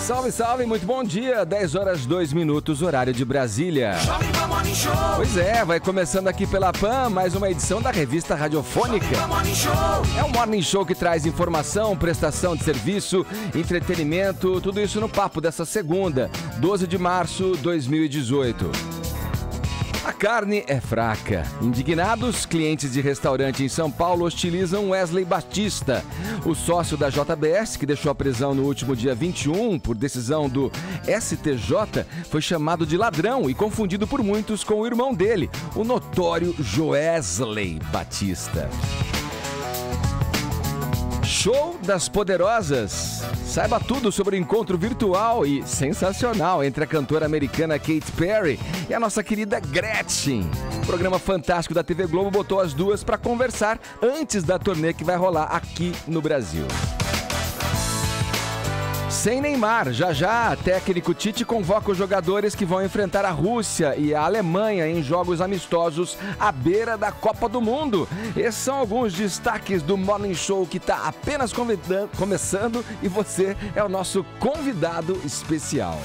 Salve, salve, muito bom dia, 10 horas 2 minutos, horário de Brasília. Pois é, vai começando aqui pela PAN, mais uma edição da revista radiofônica. É um Morning Show que traz informação, prestação de serviço, entretenimento, tudo isso no papo dessa segunda, 12 de março de 2018. A carne é fraca. Indignados, clientes de restaurante em São Paulo hostilizam Wesley Batista. O sócio da JBS, que deixou a prisão no último dia 21 por decisão do STJ, foi chamado de ladrão e confundido por muitos com o irmão dele, o notório Joesley Batista. Show das Poderosas. Saiba tudo sobre o encontro virtual e sensacional entre a cantora americana Katy Perry e a nossa querida Gretchen. O programa fantástico da TV Globo botou as duas para conversar antes da turnê que vai rolar aqui no Brasil. Sem Neymar, já, técnico Tite convoca os jogadores que vão enfrentar a Rússia e a Alemanha em jogos amistosos à beira da Copa do Mundo. Esses são alguns destaques do Morning Show que está apenas começando e você é o nosso convidado especial.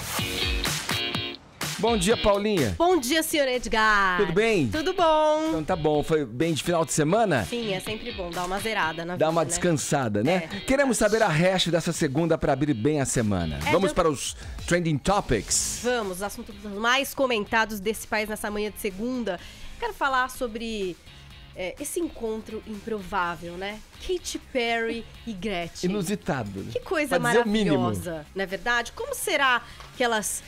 Bom dia, Paulinha. Bom dia, senhor Edgar. Tudo bem? Tudo bom. Então tá bom. Foi bem de final de semana? Sim, é sempre bom dar uma zerada na vida, dar uma descansada, né? É. Queremos saber a hash dessa segunda para abrir bem a semana. Vamos para os Trending Topics. Vamos, os assuntos mais comentados desse país nessa manhã de segunda. Quero falar sobre esse encontro improvável, né? Katy Perry e Gretchen. Inusitado. Que coisa maravilhosa, não é verdade? Como será que elas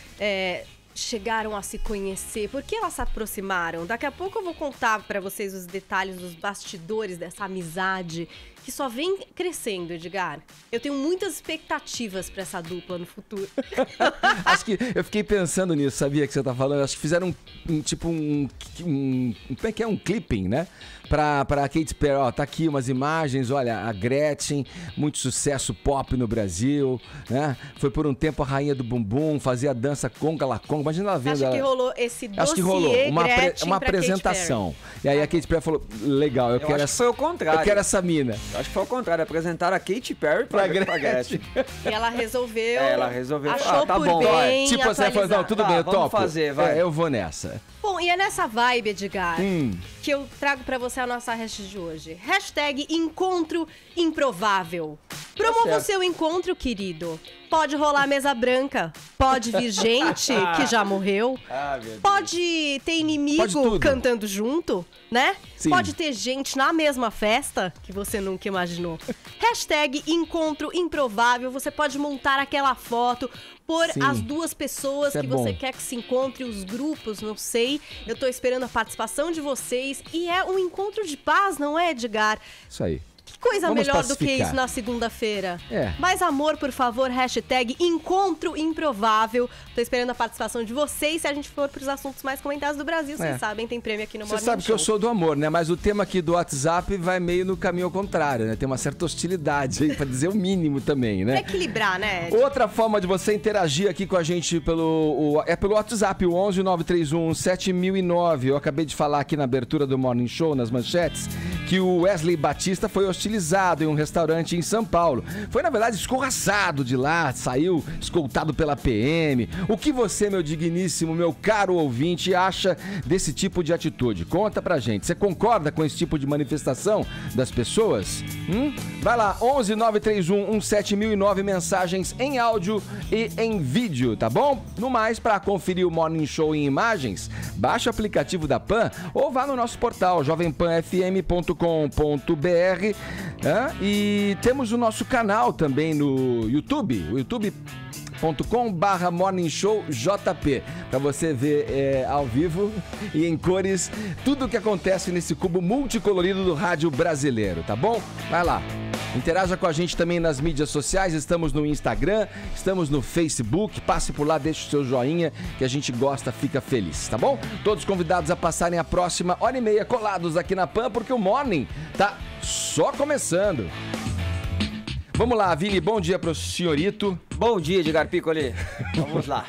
chegaram a se conhecer? Por que elas se aproximaram? Daqui a pouco eu vou contar pra vocês os detalhes dos bastidores dessa amizade que só vem crescendo, Edgar. Eu tenho muitas expectativas pra essa dupla no futuro. Acho que eu fiquei pensando nisso, sabia que você tá falando? Acho que fizeram como é que é? Um clipping, né? Pra Katy Perry, ó, tá aqui umas imagens, olha, a Gretchen, muito sucesso pop no Brasil, né? Foi por um tempo a rainha do bumbum, fazia dança conga la conga, imagina ela vendo. Acho que rolou esse dossiê. Acho que rolou uma apresentação. E aí a Katy Perry falou, legal, eu quero acho que foi o contrário. Eu quero essa mina. Acho que foi o contrário, apresentaram a Katy Perry pra Gretchen. E ela resolveu. Ela resolveu. Achou tá por bem, bem. Tipo, você falou, não, tudo bem, eu vamos topo. fazer, vai. Eu vou nessa. Bom, e é nessa vibe, Edgar, que eu trago pra você a nossa hashtag de hoje. Hashtag Encontro Improvável. Promova o seu encontro, querido. Pode rolar mesa branca, pode vir gente que já morreu, pode ter inimigo cantando junto, né? Sim. Pode ter gente na mesma festa que você nunca imaginou. Hashtag Encontro Improvável, você pode montar aquela foto, pôr as duas pessoas que você quer que se encontre, os grupos, não sei. Eu tô esperando a participação de vocês e é um encontro de paz, não é, Edgar? Isso aí. Que coisa Vamos melhor pacificar. do que isso na segunda-feira? É. Mais amor, por favor, hashtag Encontro Improvável. Tô esperando a participação de vocês. Se a gente for pros assuntos mais comentados do Brasil, vocês sabem, tem prêmio aqui no Morning Show. Você sabe que eu sou do amor, né? Mas o tema aqui do WhatsApp vai meio no caminho ao contrário, né? Tem uma certa hostilidade aí, pra dizer o mínimo também, né? Pra equilibrar, né, Ed? Outra forma de você interagir aqui com a gente pelo WhatsApp, o 11 931 7009. Eu acabei de falar aqui na abertura do Morning Show, nas manchetes, que o Wesley Batista foi hostilizado em um restaurante em São Paulo. Foi, na verdade, escorraçado de lá, saiu escoltado pela PM. O que você, meu digníssimo, meu caro ouvinte, acha desse tipo de atitude? Conta pra gente. Você concorda com esse tipo de manifestação das pessoas? Vai lá, 11 931 7009, mensagens em áudio e em vídeo, tá bom? No mais, para conferir o Morning Show em imagens, baixe o aplicativo da PAN ou vá no nosso portal jovempanfm.com.br. E temos o nosso canal também no YouTube, o youtube.com/morningshowjp, para você ver ao vivo e em cores tudo o que acontece nesse cubo multicolorido do rádio brasileiro, tá bom? Vai lá. Interaja com a gente também nas mídias sociais, estamos no Instagram, estamos no Facebook, passe por lá, deixe o seu joinha, que a gente gosta, fica feliz, tá bom? Todos convidados a passarem a próxima hora e meia colados aqui na PAN, porque o Morning tá só começando. Vamos lá, Vini, bom dia pro senhorito. Bom dia, Edgar Piccoli. Vamos lá.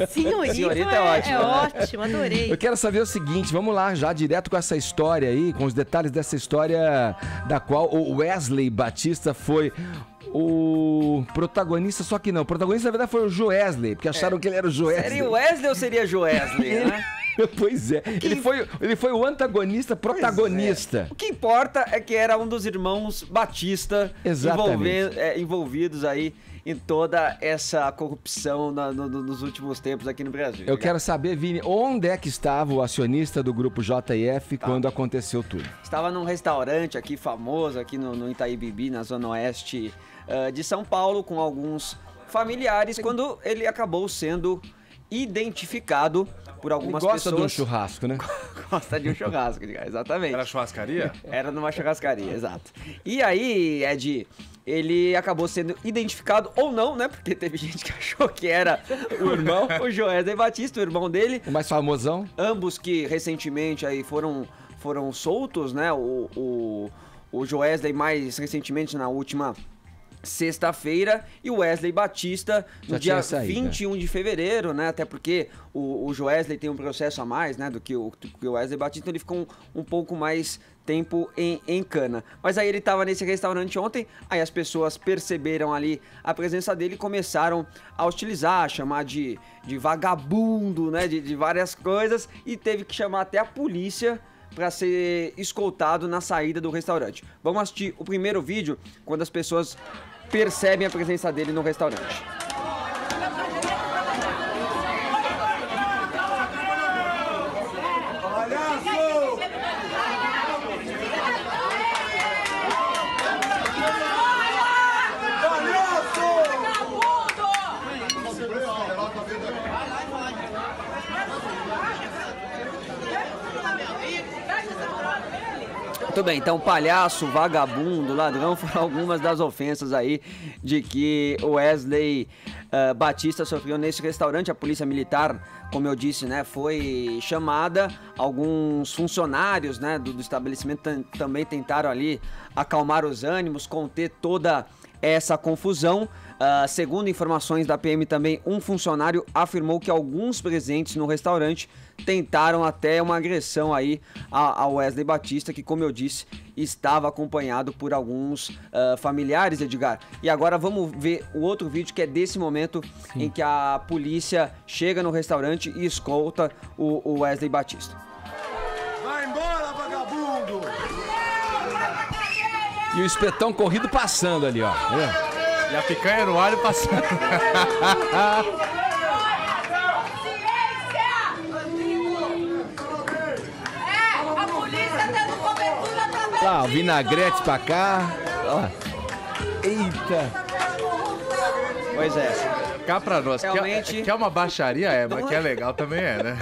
Senhorita é ótimo. É ótimo, adorei. Eu quero saber o seguinte, vamos lá já direto com essa história aí, com os detalhes dessa história da qual o Wesley Batista foi o o protagonista, só que não. O protagonista, na verdade, foi o Joesley, porque acharam que ele era o Joesley. Seria o Wesley ou seria Joesley, né? Pois é. Ele foi o antagonista protagonista. O que importa é que era um dos irmãos Batista envolvidos aí em toda essa corrupção nos últimos tempos aqui no Brasil. Eu quero saber, Vini, onde é que estava o acionista do grupo JF quando aconteceu tudo? Estava num restaurante aqui famoso, aqui no Itaim Bibi, na zona oeste de São Paulo, com alguns familiares, quando ele acabou sendo identificado por algumas pessoas. Gosta de um churrasco, né? Gosta de um churrasco, exatamente. Era churrascaria? Era numa churrascaria, exato. E aí, Ed, ele acabou sendo identificado, ou não, né? Porque teve gente que achou que era o irmão, o Joesley Batista, o irmão dele. O mais famosão. Ambos que recentemente aí foram soltos, né? O Joesley mais recentemente na última sexta-feira e o Wesley Batista no dia 21 de fevereiro, né? Até porque o Joesley tem um processo a mais, né? Do que o Wesley Batista, então ele ficou um pouco mais tempo em cana. Mas aí ele tava nesse restaurante ontem, aí as pessoas perceberam ali a presença dele e começaram a hostilizar, a chamar de vagabundo, né? De várias coisas, e teve que chamar até a polícia para ser escoltado na saída do restaurante. Vamos assistir o primeiro vídeo, quando as pessoas percebem a presença dele no restaurante. Muito bem, então palhaço, vagabundo, ladrão foram algumas das ofensas aí de que o Wesley Batista sofreu nesse restaurante. A polícia militar, como eu disse, né, foi chamada. Alguns funcionários, né, do estabelecimento também tentaram ali acalmar os ânimos, conter toda essa confusão. Segundo informações da PM também, um funcionário afirmou que alguns presentes no restaurante tentaram até uma agressão aí ao Wesley Batista, que, como eu disse, estava acompanhado por alguns familiares, Edgar. E agora vamos ver o outro vídeo, que é desse momento em que a polícia chega no restaurante e escolta o Wesley Batista. Vai embora, vagabundo! E o espetão corrido passando ali, ó. E a picanha no alho passando. Tá, o vinagrete pra cá. Ó. Eita. Pois é. Cá pra nós, Realmente... que é uma baixaria, mas que é legal também né?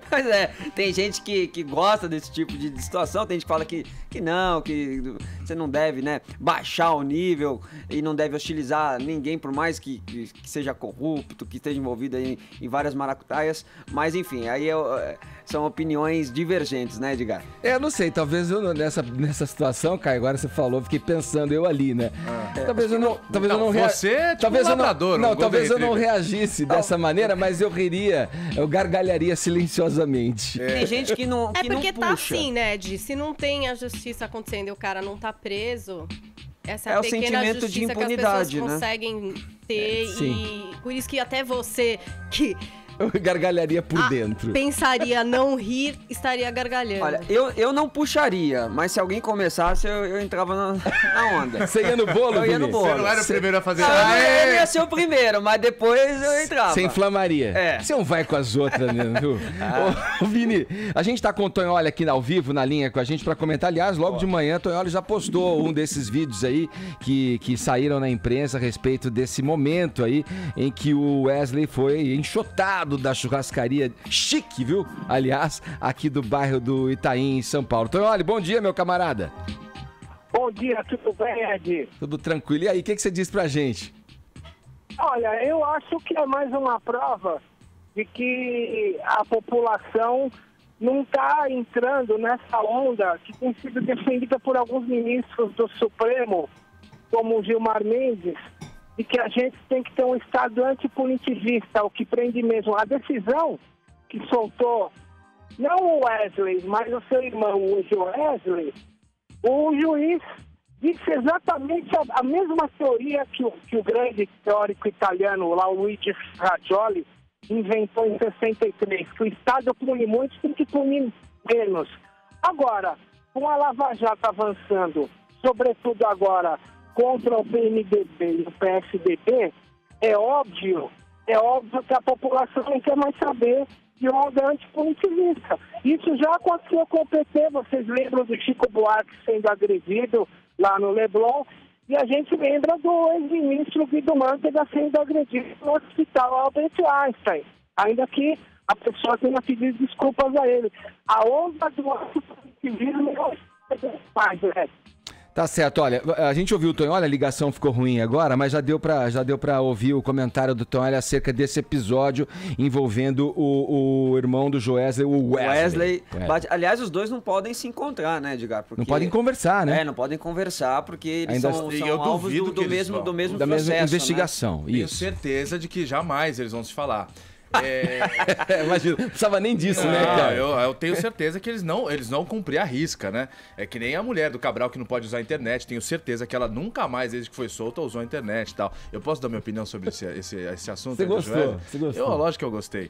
Pois é, tem gente que gosta desse tipo de situação, tem gente que fala que não, que você não deve, né, baixar o nível e não deve hostilizar ninguém, por mais que seja corrupto, que esteja envolvido aí em várias maracutaias, mas enfim, aí são opiniões divergentes, né, Edgar? Eu não sei, talvez eu nessa situação, Caio, agora você falou, fiquei pensando eu ali, né? Talvez eu não você é tipo talvez um labrador, talvez eu não reagisse dessa maneira, mas eu riria, eu gargalharia silenciosamente. Tem gente que não porque não puxa. tá assim, né, Di? Se não tem a justiça acontecendo e o cara não tá preso, essa é a o pequena sentimento justiça de impunidade, que as pessoas né? conseguem ter. Sim. E por isso que até você que Eu gargalharia por dentro. pensaria não rir, estaria gargalhando. Olha, eu não puxaria, mas se alguém começasse, eu entrava na onda. Você ia no bolo, Eu ia no Vini? bolo. Você não era o primeiro a fazer Eu ia ser o primeiro, mas depois eu entrava. Você inflamaria. É. Você não vai com as outras, né, viu? Ô, Vini, a gente tá com o Tonholi aqui ao vivo, na linha com a gente pra comentar. Aliás, logo de manhã, o Tonholi já postou um desses vídeos aí que saíram na imprensa a respeito desse momento aí em que o Wesley foi enxotado da churrascaria chique, viu? Aliás, aqui do bairro do Itaim, em São Paulo. Tonholi, bom dia, meu camarada. Bom dia, tudo bem, Ed? Tudo tranquilo. E aí, o que você diz pra gente? Olha, eu acho que é mais uma prova de que a população não está entrando nessa onda que tem sido defendida por alguns ministros do Supremo, como o Gilmar Mendes, e que a gente tem que ter um Estado antipunitivista, o que prende mesmo. A decisão que soltou, não o Wesley, mas o seu irmão, o Joesley, o juiz disse exatamente a mesma teoria que o grande teórico italiano, lá, Luigi Raggioli, inventou em 63, que o Estado pune muito, tem que punir menos. Agora, com a Lava Jato avançando, sobretudo agora, contra o PMDB e o PSDB, é óbvio que a população não quer mais saber de onda antipunitivista. Isso já aconteceu com o PT, vocês lembram do Chico Buarque sendo agredido lá no Leblon, e a gente lembra do ex-ministro Guido Mantega sendo agredido no hospital Albert Einstein, ainda que a pessoa tenha pedido desculpas a ele. A onda do antipunitivismo não é mais, né? Tá certo, olha, a gente ouviu o Tonholi, a ligação ficou ruim agora, mas já deu pra ouvir o comentário do Tonholi acerca desse episódio envolvendo o irmão do Joesley, o Wesley. Aliás, os dois não podem se encontrar, né, Edgar? Porque, não podem conversar, né? Não podem conversar, porque eles Ainda são alvos do mesmo da processo, mesma investigação. Né? Tenho Isso. certeza de que jamais eles vão se falar. Imagina, não precisava nem disso, né, cara? Eu tenho certeza que eles não cumpriram a risca, né? É que nem a mulher do Cabral que não pode usar a internet. Tenho certeza que ela nunca mais, desde que foi solta, usou a internet e tal. Eu posso dar minha opinião sobre esse assunto? Você gostou? Lógico que eu gostei.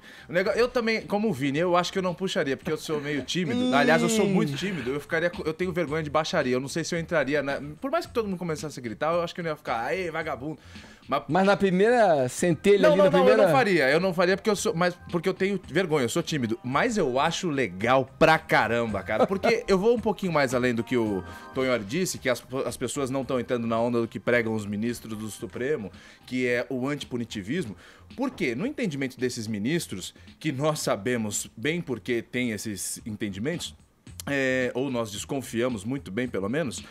Eu também, como o Vini, eu acho que eu não puxaria, porque eu sou meio tímido. Aliás, eu sou muito tímido. Eu tenho vergonha de baixaria. Eu não sei se eu entraria, por mais que todo mundo começasse a gritar, eu acho que eu não ia ficar, aê, vagabundo. Mas na primeira centelha ali, na primeira... Eu não faria porque eu tenho vergonha, eu sou tímido. Mas eu acho legal pra caramba, cara. Porque eu vou um pouquinho mais além do que o Tonholi disse, que as pessoas não estão entrando na onda do que pregam os ministros do Supremo, que é o antipunitivismo. Por quê? No entendimento desses ministros, que nós sabemos bem porque tem esses entendimentos, ou nós desconfiamos muito bem, pelo menos,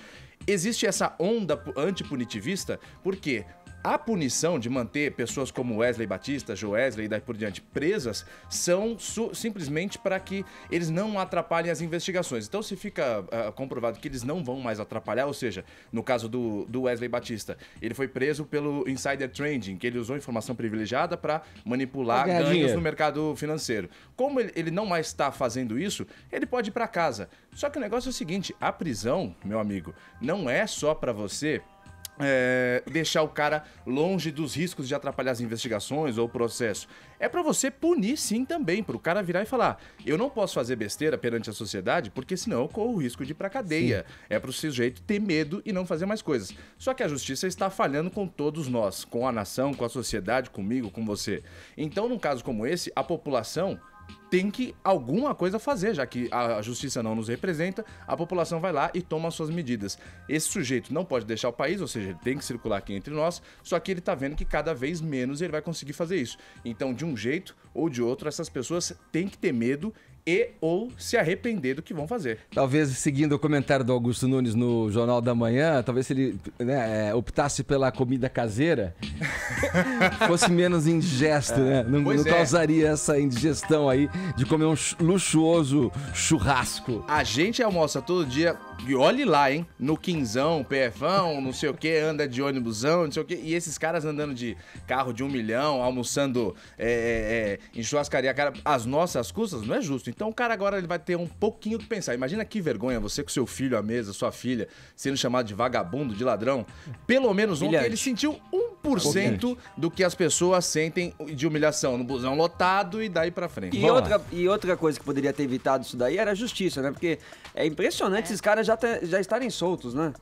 existe essa onda antipunitivista, por quê? A punição de manter pessoas como Wesley Batista, Joesley e daí por diante presas são simplesmente para que eles não atrapalhem as investigações. Então, se fica comprovado que eles não vão mais atrapalhar, ou seja, no caso do Wesley Batista, ele foi preso pelo insider trading, que ele usou informação privilegiada para manipular ganhos no mercado financeiro. Como ele não mais está fazendo isso, ele pode ir para casa. Só que o negócio é o seguinte, a prisão, meu amigo, não é só para você... deixar o cara longe dos riscos de atrapalhar as investigações ou o processo. É pra você punir sim também, pro cara virar e falar, eu não posso fazer besteira perante a sociedade porque senão eu corro o risco de ir pra cadeia. Sim. É pro sujeito ter medo e não fazer mais coisas. Só que a justiça está falhando com todos nós, com a nação, com a sociedade, comigo, com você. Então, num caso como esse, a população tem que alguma coisa fazer, já que a justiça não nos representa, a população vai lá e toma as suas medidas. Esse sujeito não pode deixar o país, ou seja, ele tem que circular aqui entre nós, só que ele tá vendo que cada vez menos ele vai conseguir fazer isso. Então, de um jeito ou de outro, essas pessoas têm que ter medo ou se arrepender do que vão fazer. Talvez, seguindo o comentário do Augusto Nunes no Jornal da Manhã, talvez se ele optasse pela comida caseira, fosse menos indigesto, né? Não causaria essa indigestão aí de comer um luxuoso churrasco. A gente almoça todo dia, e olhe lá, hein? No quinzão, PFão, não sei o que, anda de ônibusão, não sei o que, e esses caras andando de carro de 1 milhão, almoçando em churrascaria, cara, às nossas custas, não é justo. Então o cara agora ele vai ter um pouquinho que pensar. Imagina que vergonha você com seu filho à mesa, sua filha, sendo chamado de vagabundo, de ladrão. Pelo menos ontem ele sentiu 1% do que as pessoas sentem de humilhação no busão lotado e daí pra frente. E outra coisa que poderia ter evitado isso daí era a justiça, né? Porque é impressionante esses caras já estarem soltos, né?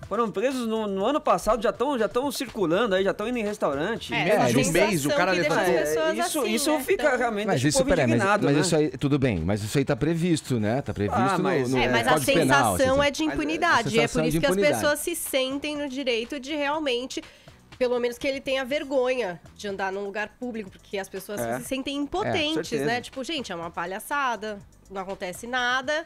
Foram presos no ano passado, já estão circulando aí, já estão indo em restaurante. Menos de um mês o cara levantou. Isso fica realmente indignado, né? Isso aí, tudo bem, mas isso aí tá previsto, né? Tá previsto mas a sensação é de impunidade. É por isso que as pessoas se sentem no direito de realmente... Pelo menos que ele tenha vergonha de andar num lugar público, porque as pessoas se sentem impotentes, né? Tipo, gente, é uma palhaçada, não acontece nada.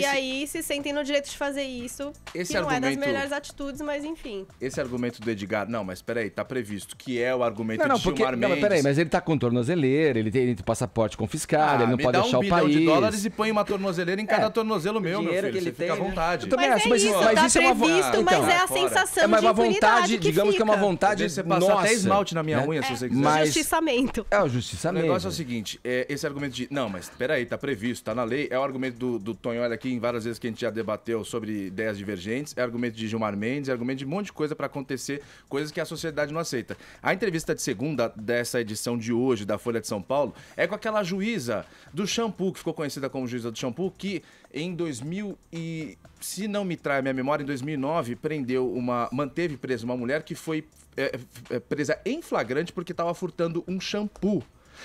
Aí se sentem no direito de fazer isso, que não é das melhores atitudes, mas enfim. Esse argumento do Edgar, não, mas peraí, tá previsto, que é o argumento de Gilmar Mendes. Mas peraí, mas ele tá com tornozeleira, ele tem passaporte confiscado, ele não pode deixar o país. Me dá $1 bilhão e põe uma tornozeleira em cada tornozelo meu filho, você fica à vontade. Mas isso tá previsto, mas é a sensação de impunidade que digamos que é uma vontade você passar até esmalte na minha unha, se você quiser. Justiçamento. É o justiçamento. O negócio é o seguinte, esse argumento de, não, mas peraí, tá previsto, tá na lei, é o argumento do Tonholi Tonholi aqui, em várias vezes que a gente já debateu sobre ideias divergentes, é argumento de Gilmar Mendes, é argumento de um monte de coisa para acontecer, coisas que a sociedade não aceita. A entrevista de segunda dessa edição de hoje da Folha de São Paulo é com aquela juíza do shampoo, que ficou conhecida como juíza do shampoo, que em 2000 e, se não me trai a minha memória, em 2009 manteve presa uma mulher que foi presa em flagrante porque estava furtando um shampoo.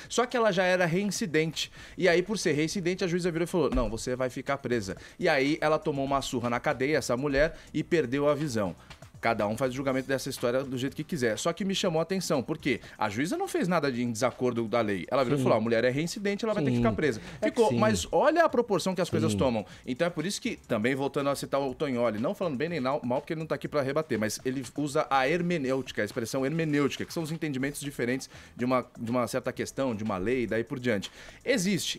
Só que ela já era reincidente. E aí, por ser reincidente, a juíza virou e falou: não, você vai ficar presa. E aí, ela tomou uma surra na cadeia, essa mulher, e perdeu a visão. Cada um faz o julgamento dessa história do jeito que quiser. Só que me chamou a atenção, porque a juíza não fez nada em desacordo da lei. Ela virou e falou: a mulher é reincidente, ela vai ter que ficar presa. Mas olha a proporção que as coisas tomam. Então é por isso que, também voltando a citar o Tonholi, não falando bem nem mal, porque ele não tá aqui para rebater, mas ele usa a hermenêutica, a expressão hermenêutica, que são os entendimentos diferentes de uma certa questão, de uma lei e daí por diante. Existe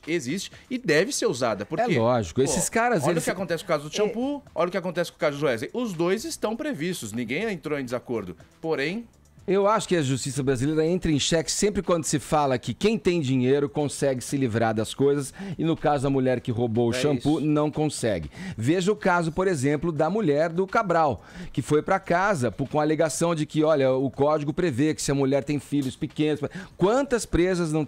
e deve ser usada. Porque, é lógico, esses caras... Olha o que acontece com o caso do shampoo, olha o que acontece com o caso do Wesley. Os dois estão previstos. Ninguém entrou em desacordo. Porém, eu acho que a justiça brasileira entra em xeque sempre quando se fala que quem tem dinheiro consegue se livrar das coisas e no caso da mulher que roubou o shampoo não consegue. Veja o caso, por exemplo, da mulher do Cabral, que foi para casa com a alegação de que, olha, o código prevê que se a mulher tem filhos pequenos... Quantas presas não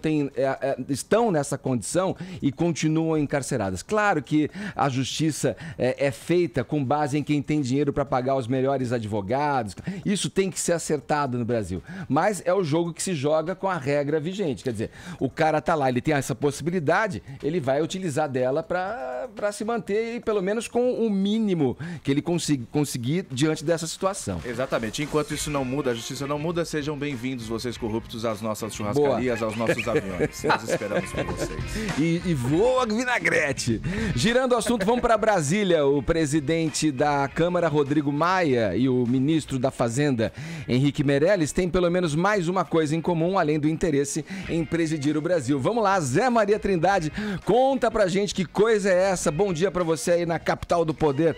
estão nessa condição e continuam encarceradas? Claro que a justiça é feita com base em quem tem dinheiro para pagar os melhores advogados. Isso tem que ser acertado no Brasil. Mas é o jogo que se joga com a regra vigente. Quer dizer, o cara tá lá, ele tem essa possibilidade, ele vai utilizar dela para se manter, e pelo menos com o mínimo que ele conseguir diante dessa situação. Exatamente. Enquanto isso não muda, a justiça não muda, sejam bem-vindos vocês corruptos às nossas churrascarias, aos nossos aviões. Nós esperamos por vocês. E voa vinagrete. Girando o assunto, vamos para Brasília. O presidente da Câmara, Rodrigo Maia, e o ministro da Fazenda, Henrique Meirelles, têm pelo menos mais uma coisa em comum, além do interesse em presidir o Brasil. Vamos lá, Zé Maria Trindade, conta pra gente que coisa é essa. Bom dia pra você aí na capital do poder,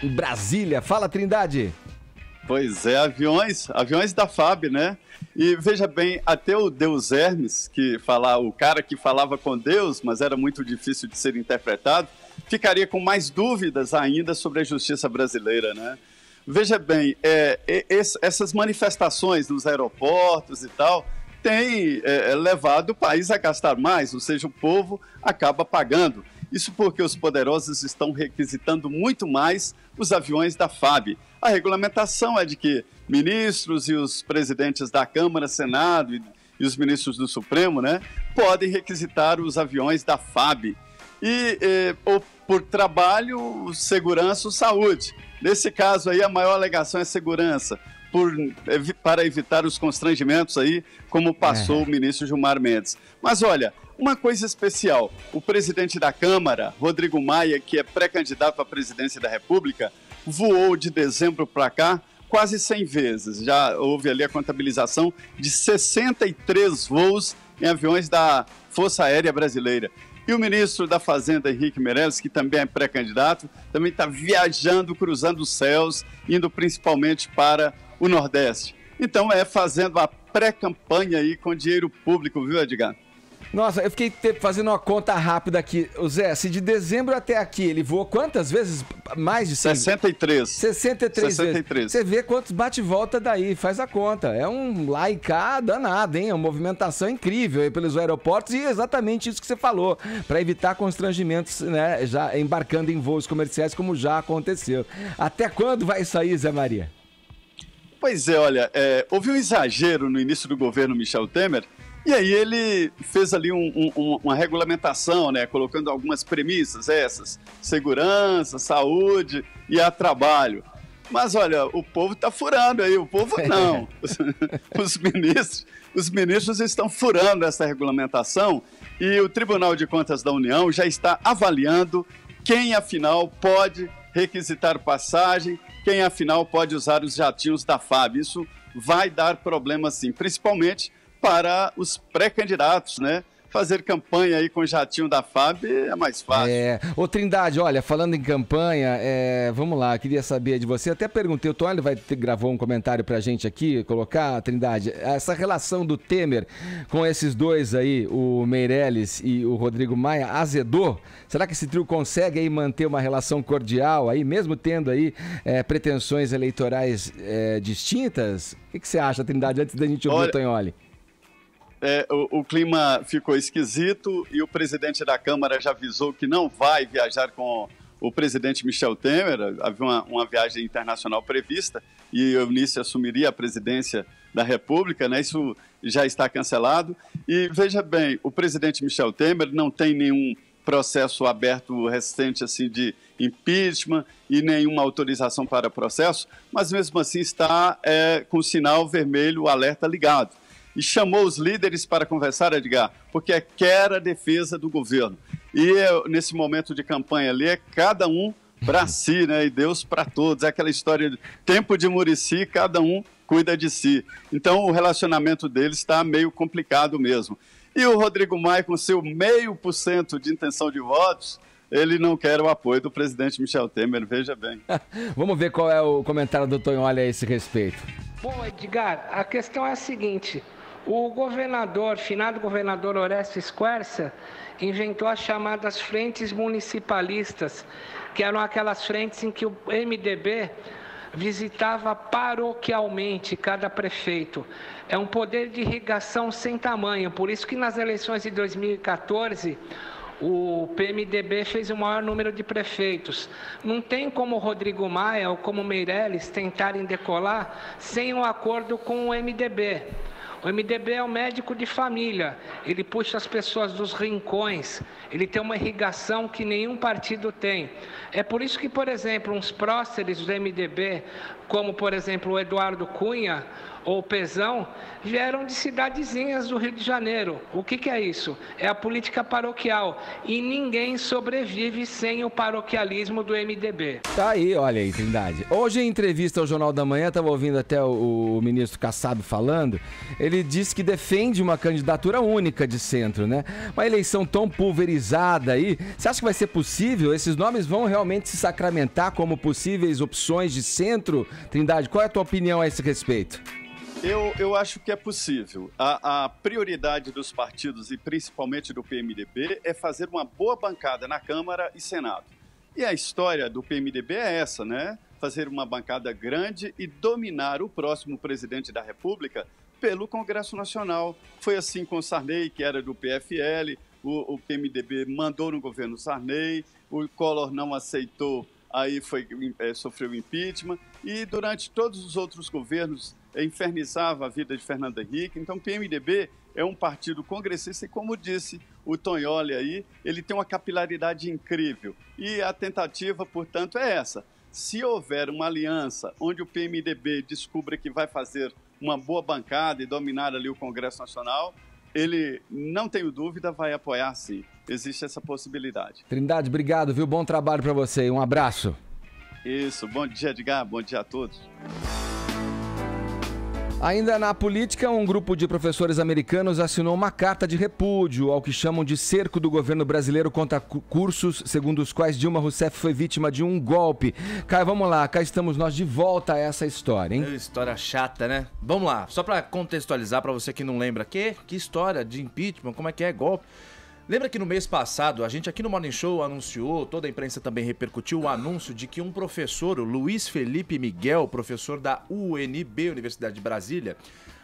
em Brasília. Fala, Trindade. Pois é, aviões da FAB, né? E veja bem, até o Deus Hermes, o cara que falava com Deus, mas era muito difícil de ser interpretado, ficaria com mais dúvidas ainda sobre a justiça brasileira, né? Veja bem, essas manifestações nos aeroportos e tal têm levado o país a gastar mais, ou seja, o povo acaba pagando. Isso porque os poderosos estão requisitando muito mais os aviões da FAB. A regulamentação é de que ministros e os presidentes da Câmara, Senado e os ministros do Supremo, né, podem requisitar os aviões da FAB. Ou por trabalho, segurança ou saúde. Nesse caso aí, a maior alegação é segurança, para evitar os constrangimentos aí, como passou o ministro Gilmar Mendes. Mas olha, uma coisa especial, o presidente da Câmara, Rodrigo Maia, que é pré-candidato à presidência da República, voou de dezembro para cá quase 100 vezes. Já houve ali a contabilização de 63 voos em aviões da Força Aérea Brasileira. E o ministro da Fazenda, Henrique Meirelles, que também é pré-candidato, também está viajando, cruzando os céus, indo principalmente para o Nordeste. Então fazendo a pré-campanha aí com dinheiro público, viu, Edgar? Nossa, eu fiquei fazendo uma conta rápida aqui. O Zé, se de dezembro até aqui ele voou quantas vezes? Mais de 100? 63. 63 vezes. Você vê quantos bate e volta daí, faz a conta. É um lá e cá danado, hein? É uma movimentação incrível aí pelos aeroportos e exatamente isso que você falou, para evitar constrangimentos, né? Já embarcando em voos comerciais, como já aconteceu. Até quando vai sair, Zé Maria? Pois é, olha, houve um exagero no início do governo Michel Temer. E aí ele fez ali uma regulamentação, né, colocando algumas premissas essas, segurança, saúde e a trabalho. Mas olha, o povo está furando aí, o povo não. Os ministros estão furando essa regulamentação e o Tribunal de Contas da União já está avaliando quem afinal pode requisitar passagem, quem afinal pode usar os jatinhos da FAB. Isso vai dar problema sim, principalmente para os pré-candidatos, né? fazer campanha aí com o jatinho da FAB é mais fácil. Ô Trindade, olha, falando em campanha, vamos lá, queria saber de você, até perguntei, o Tony gravou um comentário pra gente aqui, colocar, Trindade, essa relação do Temer com esses dois aí, o Meirelles e o Rodrigo Maia, azedou? Será que esse trio consegue aí manter uma relação cordial aí, mesmo tendo aí pretensões eleitorais distintas? O que você acha, Trindade, antes da gente ouvir o Tonholi? O clima ficou esquisito e o presidente da Câmara já avisou que não vai viajar com o presidente Michel Temer. Havia uma viagem internacional prevista e Eunice assumiria a presidência da República, né? Isso já está cancelado. E veja bem, o presidente Michel Temer não tem nenhum processo aberto recente assim, de impeachment e nenhuma autorização para processo, mas mesmo assim está com o sinal vermelho, o alerta ligado. E chamou os líderes para conversar, Edgar, porque quer a defesa do governo. E nesse momento de campanha ali, é cada um para si, né? E Deus para todos. É aquela história de tempo de Muricy, cada um cuida de si. Então, o relacionamento deles está meio complicado mesmo. E o Rodrigo Maia, com seu 0,5% de intenção de votos, ele não quer o apoio do presidente Michel Temer, veja bem. Vamos ver qual é o comentário do Tonholi a esse respeito. Bom, Edgar, a questão é a seguinte. O finado governador Orestes Quercia, inventou as chamadas frentes municipalistas, que eram aquelas frentes em que o MDB visitava paroquialmente cada prefeito. É um poder de irrigação sem tamanho, por isso que nas eleições de 2014... o PMDB fez o maior número de prefeitos. Não tem como o Rodrigo Maia ou como o Meirelles tentarem decolar sem um acordo com o MDB. O MDB é um médico de família, ele puxa as pessoas dos rincões, ele tem uma irrigação que nenhum partido tem. É por isso que, por exemplo, uns próceres do MDB, como, por exemplo, o Eduardo Cunha ou o Pezão, vieram de cidadezinhas do Rio de Janeiro. O que é isso? É a política paroquial. E ninguém sobrevive sem o paroquialismo do MDB. Tá aí, olha aí, Trindade. Hoje, em entrevista ao Jornal da Manhã, estava ouvindo até o ministro Kassab falando, ele disse que defende uma candidatura única de centro, né? Uma eleição tão pulverizada aí, você acha que vai ser possível? Esses nomes vão realmente se sacramentar como possíveis opções de centro? Trindade, qual é a tua opinião a esse respeito? Eu acho que é possível. A prioridade dos partidos e principalmente do PMDB é fazer uma boa bancada na Câmara e Senado. E a história do PMDB é essa, né? Fazer uma bancada grande e dominar o próximo presidente da República pelo Congresso Nacional. Foi assim com o Sarney, que era do PFL, o PMDB mandou no governo Sarney, o Collor não aceitou, aí sofreu impeachment, e durante todos os outros governos infernizava a vida de Fernando Henrique. Então, o PMDB é um partido congressista e, como disse o Tonholi aí, ele tem uma capilaridade incrível. E a tentativa, portanto, é essa. Se houver uma aliança onde o PMDB descubra que vai fazer uma boa bancada e dominar ali o Congresso Nacional, ele, não tenho dúvida, vai apoiar sim. Existe essa possibilidade. Trindade, obrigado, viu? Bom trabalho para você. Um abraço. Isso. Bom dia, Edgar. Bom dia a todos. Ainda na política, um grupo de professores americanos assinou uma carta de repúdio ao que chamam de cerco do governo brasileiro contra cursos, segundo os quais Dilma Rousseff foi vítima de um golpe. Caio, vamos lá, cá estamos nós de volta a essa história, hein? História chata, né? Vamos lá, só pra contextualizar pra você que não lembra, que história de impeachment, como é que é golpe? Lembra que no mês passado, a gente aqui no Morning Show anunciou, toda a imprensa também repercutiu o anúncio de que um professor, o Luiz Felipe Miguel, professor da UNB, Universidade de Brasília,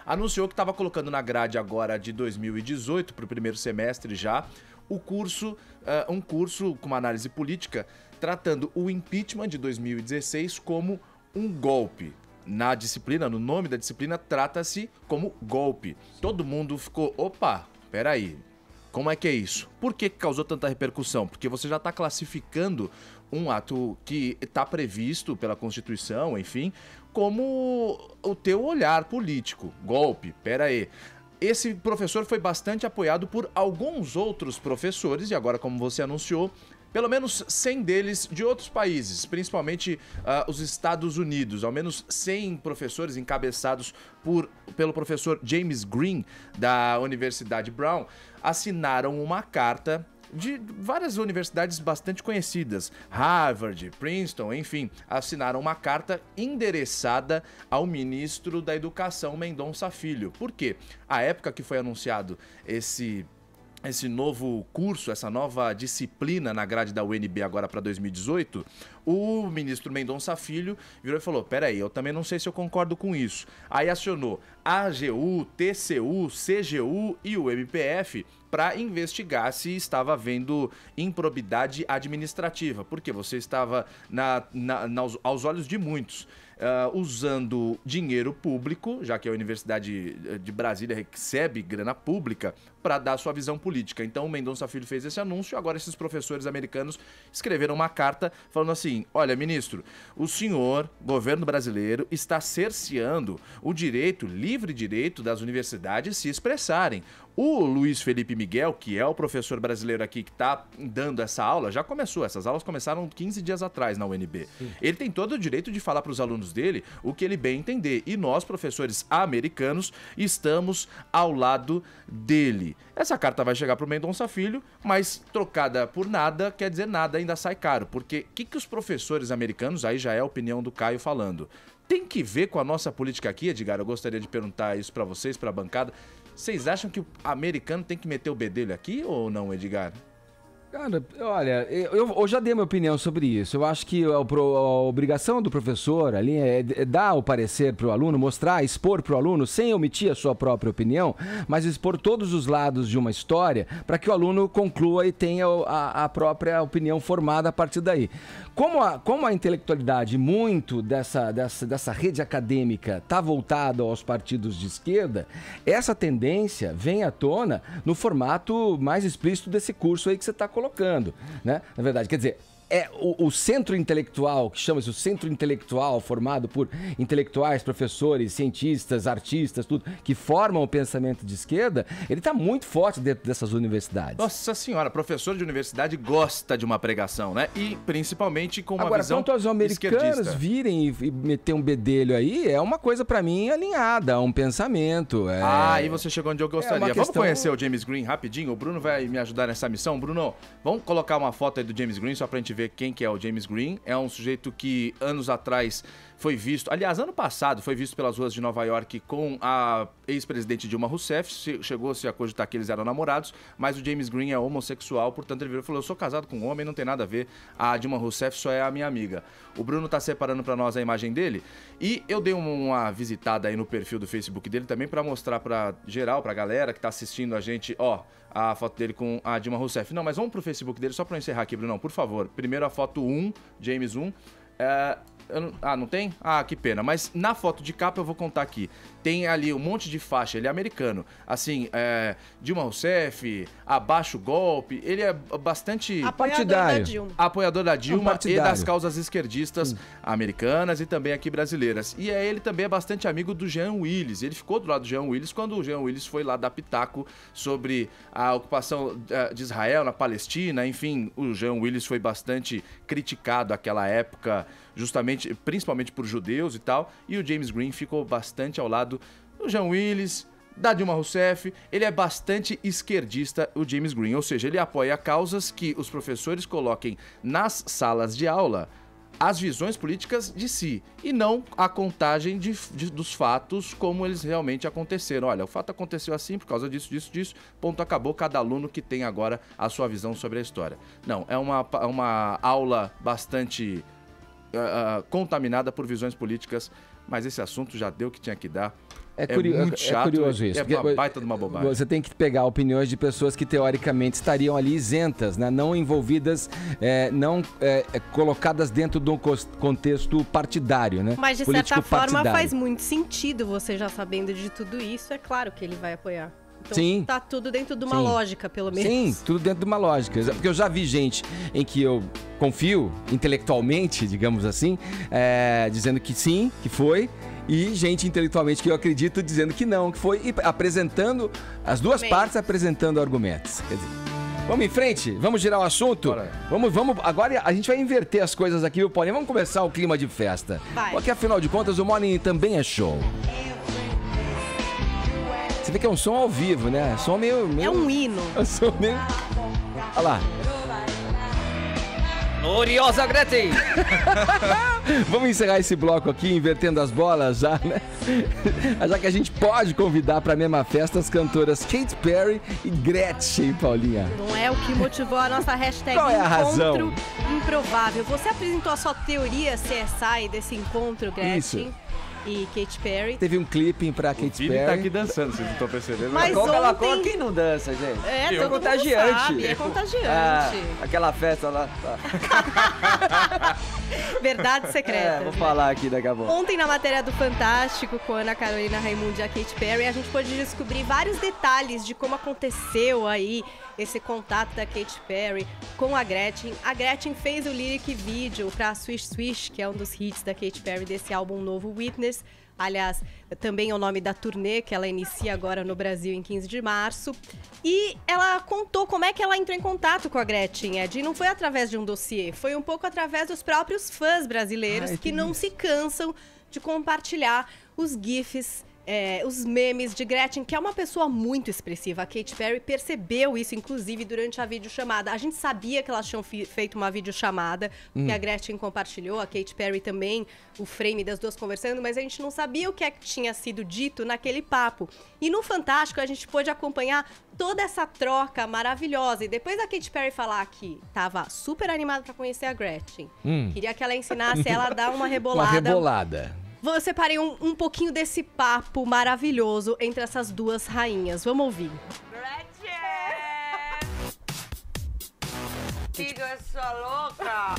anunciou que estava colocando na grade agora de 2018, para o primeiro semestre já, um curso com uma análise política, tratando o impeachment de 2016 como um golpe. Na disciplina, no nome da disciplina, trata-se como golpe. Todo mundo ficou, opa, peraí. Como é que é isso? Por que causou tanta repercussão? Porque você já está classificando um ato que está previsto pela Constituição, enfim, como o teu olhar político. Golpe, pera aí. Esse professor foi bastante apoiado por alguns outros professores e agora, como você anunciou, pelo menos 100 deles de outros países, principalmente os Estados Unidos. Ao menos 100 professores encabeçados pelo professor James Green, da Universidade Brown, assinaram uma carta de várias universidades bastante conhecidas, Harvard, Princeton, enfim, assinaram uma carta endereçada ao ministro da Educação, Mendonça Filho. Por quê? A época que foi anunciado esse novo curso, essa nova disciplina na grade da UNB agora para 2018, o ministro Mendonça Filho virou e falou: peraí, eu também não sei se eu concordo com isso. Aí acionou a AGU, TCU, CGU e o MPF para investigar se estava havendo improbidade administrativa, porque você estava aos olhos de muitos usando dinheiro público, já que a Universidade de Brasília recebe grana pública, para dar sua visão política. Então o Mendonça Filho fez esse anúncio e agora esses professores americanos escreveram uma carta falando assim: olha, ministro, o senhor, governo brasileiro, está cerceando o livre direito das universidades se expressarem. O Luiz Felipe Miguel, que é o professor brasileiro aqui que está dando essa aula, já começou. Essas aulas começaram 15 dias atrás na UNB. Ele tem todo o direito de falar para os alunos dele o que ele bem entender. E nós, professores americanos, estamos ao lado dele. Essa carta vai chegar para o Mendonça Filho, mas trocada por nada, quer dizer nada, ainda sai caro. Porque o que os professores americanos, aí já é a opinião do Caio falando, tem que ver com a nossa política aqui, Edgar? Eu gostaria de perguntar isso para vocês, para a bancada. Vocês acham que o americano tem que meter o bedelho aqui ou não, Edgar? Cara, olha, eu já dei minha opinião sobre isso. Eu acho que a obrigação do professor ali é dar o parecer para o aluno, mostrar, expor para o aluno, sem omitir a sua própria opinião, mas expor todos os lados de uma história para que o aluno conclua e tenha a própria opinião formada a partir daí. Como a intelectualidade, muito dessa rede acadêmica está voltada aos partidos de esquerda, essa tendência vem à tona no formato mais explícito desse curso aí que você está colocando, né? Na verdade, quer dizer, o centro intelectual, que chama-se o centro intelectual, formado por intelectuais, professores, cientistas, artistas, tudo, que formam o pensamento de esquerda, ele está muito forte dentro dessas universidades. Nossa senhora, professor de universidade gosta de uma pregação, né? E principalmente com uma visão esquerdista. Agora, quanto aos americanos virem e meter um bedelho aí, é uma coisa para mim alinhada, um pensamento. Aí você chegou onde eu gostaria. Vamos conhecer o James Green rapidinho? O Bruno vai me ajudar nessa missão. Bruno, vamos colocar uma foto aí do James Green só pra gente ver quem que é o James Green. É um sujeito que anos atrás foi visto, aliás, ano passado foi visto pelas ruas de Nova York com a ex-presidente Dilma Rousseff. Chegou-se a cogitar que eles eram namorados, mas o James Green é homossexual, portanto ele virou e falou: eu sou casado com um homem, não tem nada a ver, a Dilma Rousseff só é a minha amiga. O Bruno tá separando pra nós a imagem dele e eu dei uma visitada aí no perfil do Facebook dele também pra mostrar pra geral, pra galera que tá assistindo a gente, ó, a foto dele com a Dilma Rousseff. Não, mas vamos pro Facebook dele só pra eu encerrar aqui, Bruno, por favor. Primeiro a foto 1, James 1. Não tem? Ah, que pena. Mas na foto de capa eu vou contar aqui. Tem ali um monte de faixa. Ele é americano. Assim, Dilma Rousseff, abaixo o golpe. Ele é bastante... Apoiador da Dilma e das causas esquerdistas americanas e também aqui brasileiras. E ele também é bastante amigo do Jean Willis. Ele ficou do lado do Jean Willis quando o Jean Willis foi lá dar pitaco sobre a ocupação de Israel na Palestina. Enfim, o Jean Willis foi bastante criticado naquela época, justamente, principalmente por judeus e tal, e o James Green ficou bastante ao lado do Jean Willis, da Dilma Rousseff. Ele é bastante esquerdista, o James Green, ou seja, ele apoia causas que os professores coloquem nas salas de aula as visões políticas de si, e não a contagem dos fatos como eles realmente aconteceram. Olha, o fato aconteceu assim por causa disso, ponto, acabou, cada aluno que tem agora a sua visão sobre a história. Não, é uma aula bastante contaminada por visões políticas, mas esse assunto já deu o que tinha que dar. É muito chato, é curioso isso. É uma baita de uma bobagem. Você tem que pegar opiniões de pessoas que teoricamente estariam ali isentas, né? Não envolvidas, não colocadas dentro de um contexto partidário, né? Mas de certa forma faz muito sentido, você já sabendo de tudo isso, é claro que ele vai apoiar. Então sim, tá tudo dentro de uma lógica, pelo menos. Sim, tudo dentro de uma lógica. Porque eu já vi gente em que eu confio intelectualmente, digamos assim, dizendo que sim, que foi, e gente intelectualmente que eu acredito dizendo que não, que foi, e apresentando, as duas partes apresentando argumentos. Quer dizer... Vamos em frente? Vamos girar o assunto? Bora. Vamos. Agora a gente vai inverter as coisas aqui, viu, Paulinho? Vamos começar o clima de festa. Vai. Porque afinal de contas o Morning também é show. Você vê que é um som ao vivo, né? Som meio... É um hino. É um som meio... Olha lá. Gloriosa Gretchen! Vamos encerrar esse bloco aqui, invertendo as bolas já, né? Já que a gente pode convidar para a mesma festa as cantoras Katy Perry e Gretchen, Paulinha. Não é o que motivou a nossa hashtag Qual é a razão? Encontro Improvável. Você apresentou a sua teoria CSI desse encontro, Gretchen. Isso. E Katy Perry. Teve um clipe pra O Katy Vini Perry. tá aqui dançando, vocês não estão percebendo? Mas Coca-Cola, ontem- quem não dança, gente? É, Eu. todo mundo Contagiante. sabe, é contagiante. Ah, aquela festa lá. Tá. Verdade secreta. Vou falar aqui daqui a pouco. Ontem, na matéria do Fantástico, com a Ana Carolina Raimundo e a Katy Perry, a gente pôde descobrir vários detalhes de como aconteceu aí esse contato da Katy Perry com a Gretchen. A Gretchen fez o lyric video pra Swish Swish, que é um dos hits da Katy Perry desse álbum novo, Witness. Aliás, também é o nome da turnê que ela inicia agora no Brasil em 15 de março. E ela contou como é que ela entrou em contato com a Gretchen, Ed. E não foi através de um dossiê, foi um pouco através dos próprios fãs brasileiros que não se cansam de compartilhar os GIFs, os memes de Gretchen, que é uma pessoa muito expressiva. A Katy Perry percebeu isso, inclusive, durante a videochamada. A gente sabia que elas tinham feito uma videochamada, porque a Gretchen compartilhou, a Katy Perry também, o frame das duas conversando, mas a gente não sabia o que é que tinha sido dito naquele papo. E no Fantástico, a gente pôde acompanhar toda essa troca maravilhosa. E depois da Katy Perry falar que tava super animada pra conhecer a Gretchen, queria que ela ensinasse ela a dar uma Uma rebolada. rebolada. Eu separei um pouquinho desse papo maravilhoso entre essas duas rainhas. Vamos ouvir. Gretchen! Diga sua louca!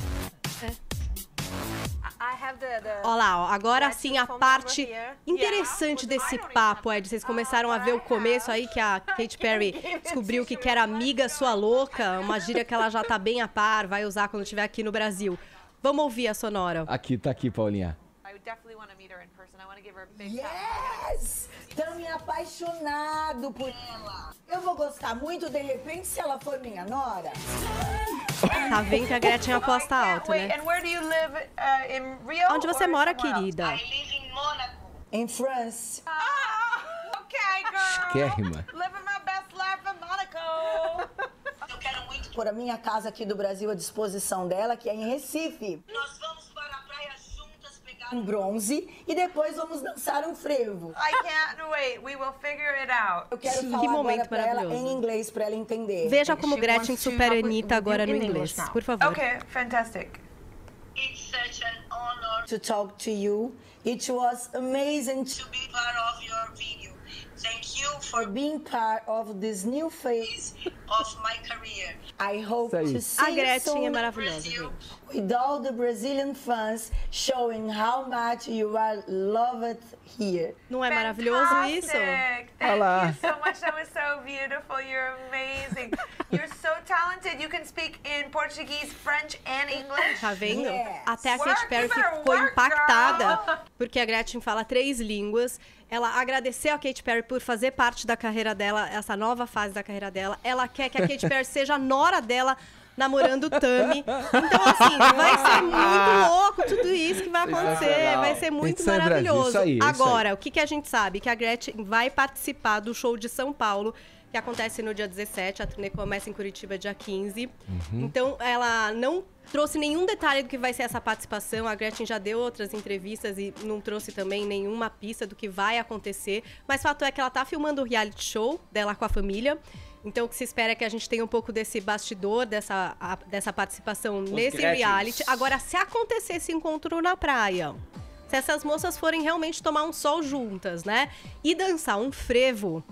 I have the... Olha lá, ó, agora sim a phone parte number here. interessante Yeah, desse I don't papo, Ed. Vocês começaram a ver o começo aí que a Katy Perry descobriu que era amiga sua louca, uma gíria que ela já tá bem a par, vai usar quando estiver aqui no Brasil. Vamos ouvir a sonora. Aqui, tá aqui, Paulinha. I definitely want to meet her in person. I want to give her a big Yes! Tamo apaixonado por ela. Eu vou gostar muito, de repente, se ela for minha nora. Tá vendo que a Gretchen aposta alto, Wait, né? and where do you live? In Rio? Onde você or mora, somewhere else? querida? Em France. Ah, okay, girl. Chiquérrima. Living my best life in Monaco. Eu quero muito pôr a minha casa aqui do Brasil à disposição dela, que é em Recife. Nós vamos para a praia juntas pegar um bronze e depois vamos dançar um frevo. I can't wait. We will figure it out. Eu quero Que falar momento agora pra ela maravilhoso. em inglês, pra ela entender. Veja como She Gretchen wants to super talk with Anitta you agora no in inglês. English now. Por favor. Okay, fantastic. It's such an honor to talk to you. It was amazing to be part of your video. Thank you for being part of this new phase of my career. I hope Isso aí. to see A you Gretchen soon é in maravilhosa, Brazil gente. with all the Brazilian fans showing how much you are loved here. Não é maravilhoso isso? Fantastic. Thank you so much. That was so beautiful. You're amazing. You're so talented. You can speak in Portuguese, French, and English. Tá vendo? Yes. Até a Katy Work, Perry you better ficou work, impactada, girl. porque a Gretchen fala 3 línguas. Ela agradeceu a Katy Perry por fazer parte da carreira dela, essa nova fase da carreira dela. Ela quer que a Katy Perry seja a nora dela, namorando o Tami. Então, assim, vai ser muito louco tudo isso que vai acontecer. Vai ser muito Isso é Brasil, maravilhoso. isso aí, isso Agora, o que a gente sabe? Que a Gretchen vai participar do show de São Paulo, que acontece no dia 17, a turnê começa em Curitiba dia 15. Então, ela não trouxe nenhum detalhe do que vai ser essa participação. A Gretchen já deu outras entrevistas e não trouxe também nenhuma pista do que vai acontecer. Mas fato é que ela tá filmando o reality show dela com a família. Então, o que se espera é que a gente tenha um pouco desse bastidor, dessa participação nesse Gretchens. reality. Agora, se acontecer esse encontro na praia, se essas moças forem realmente tomar um sol juntas, né? E dançar um frevo,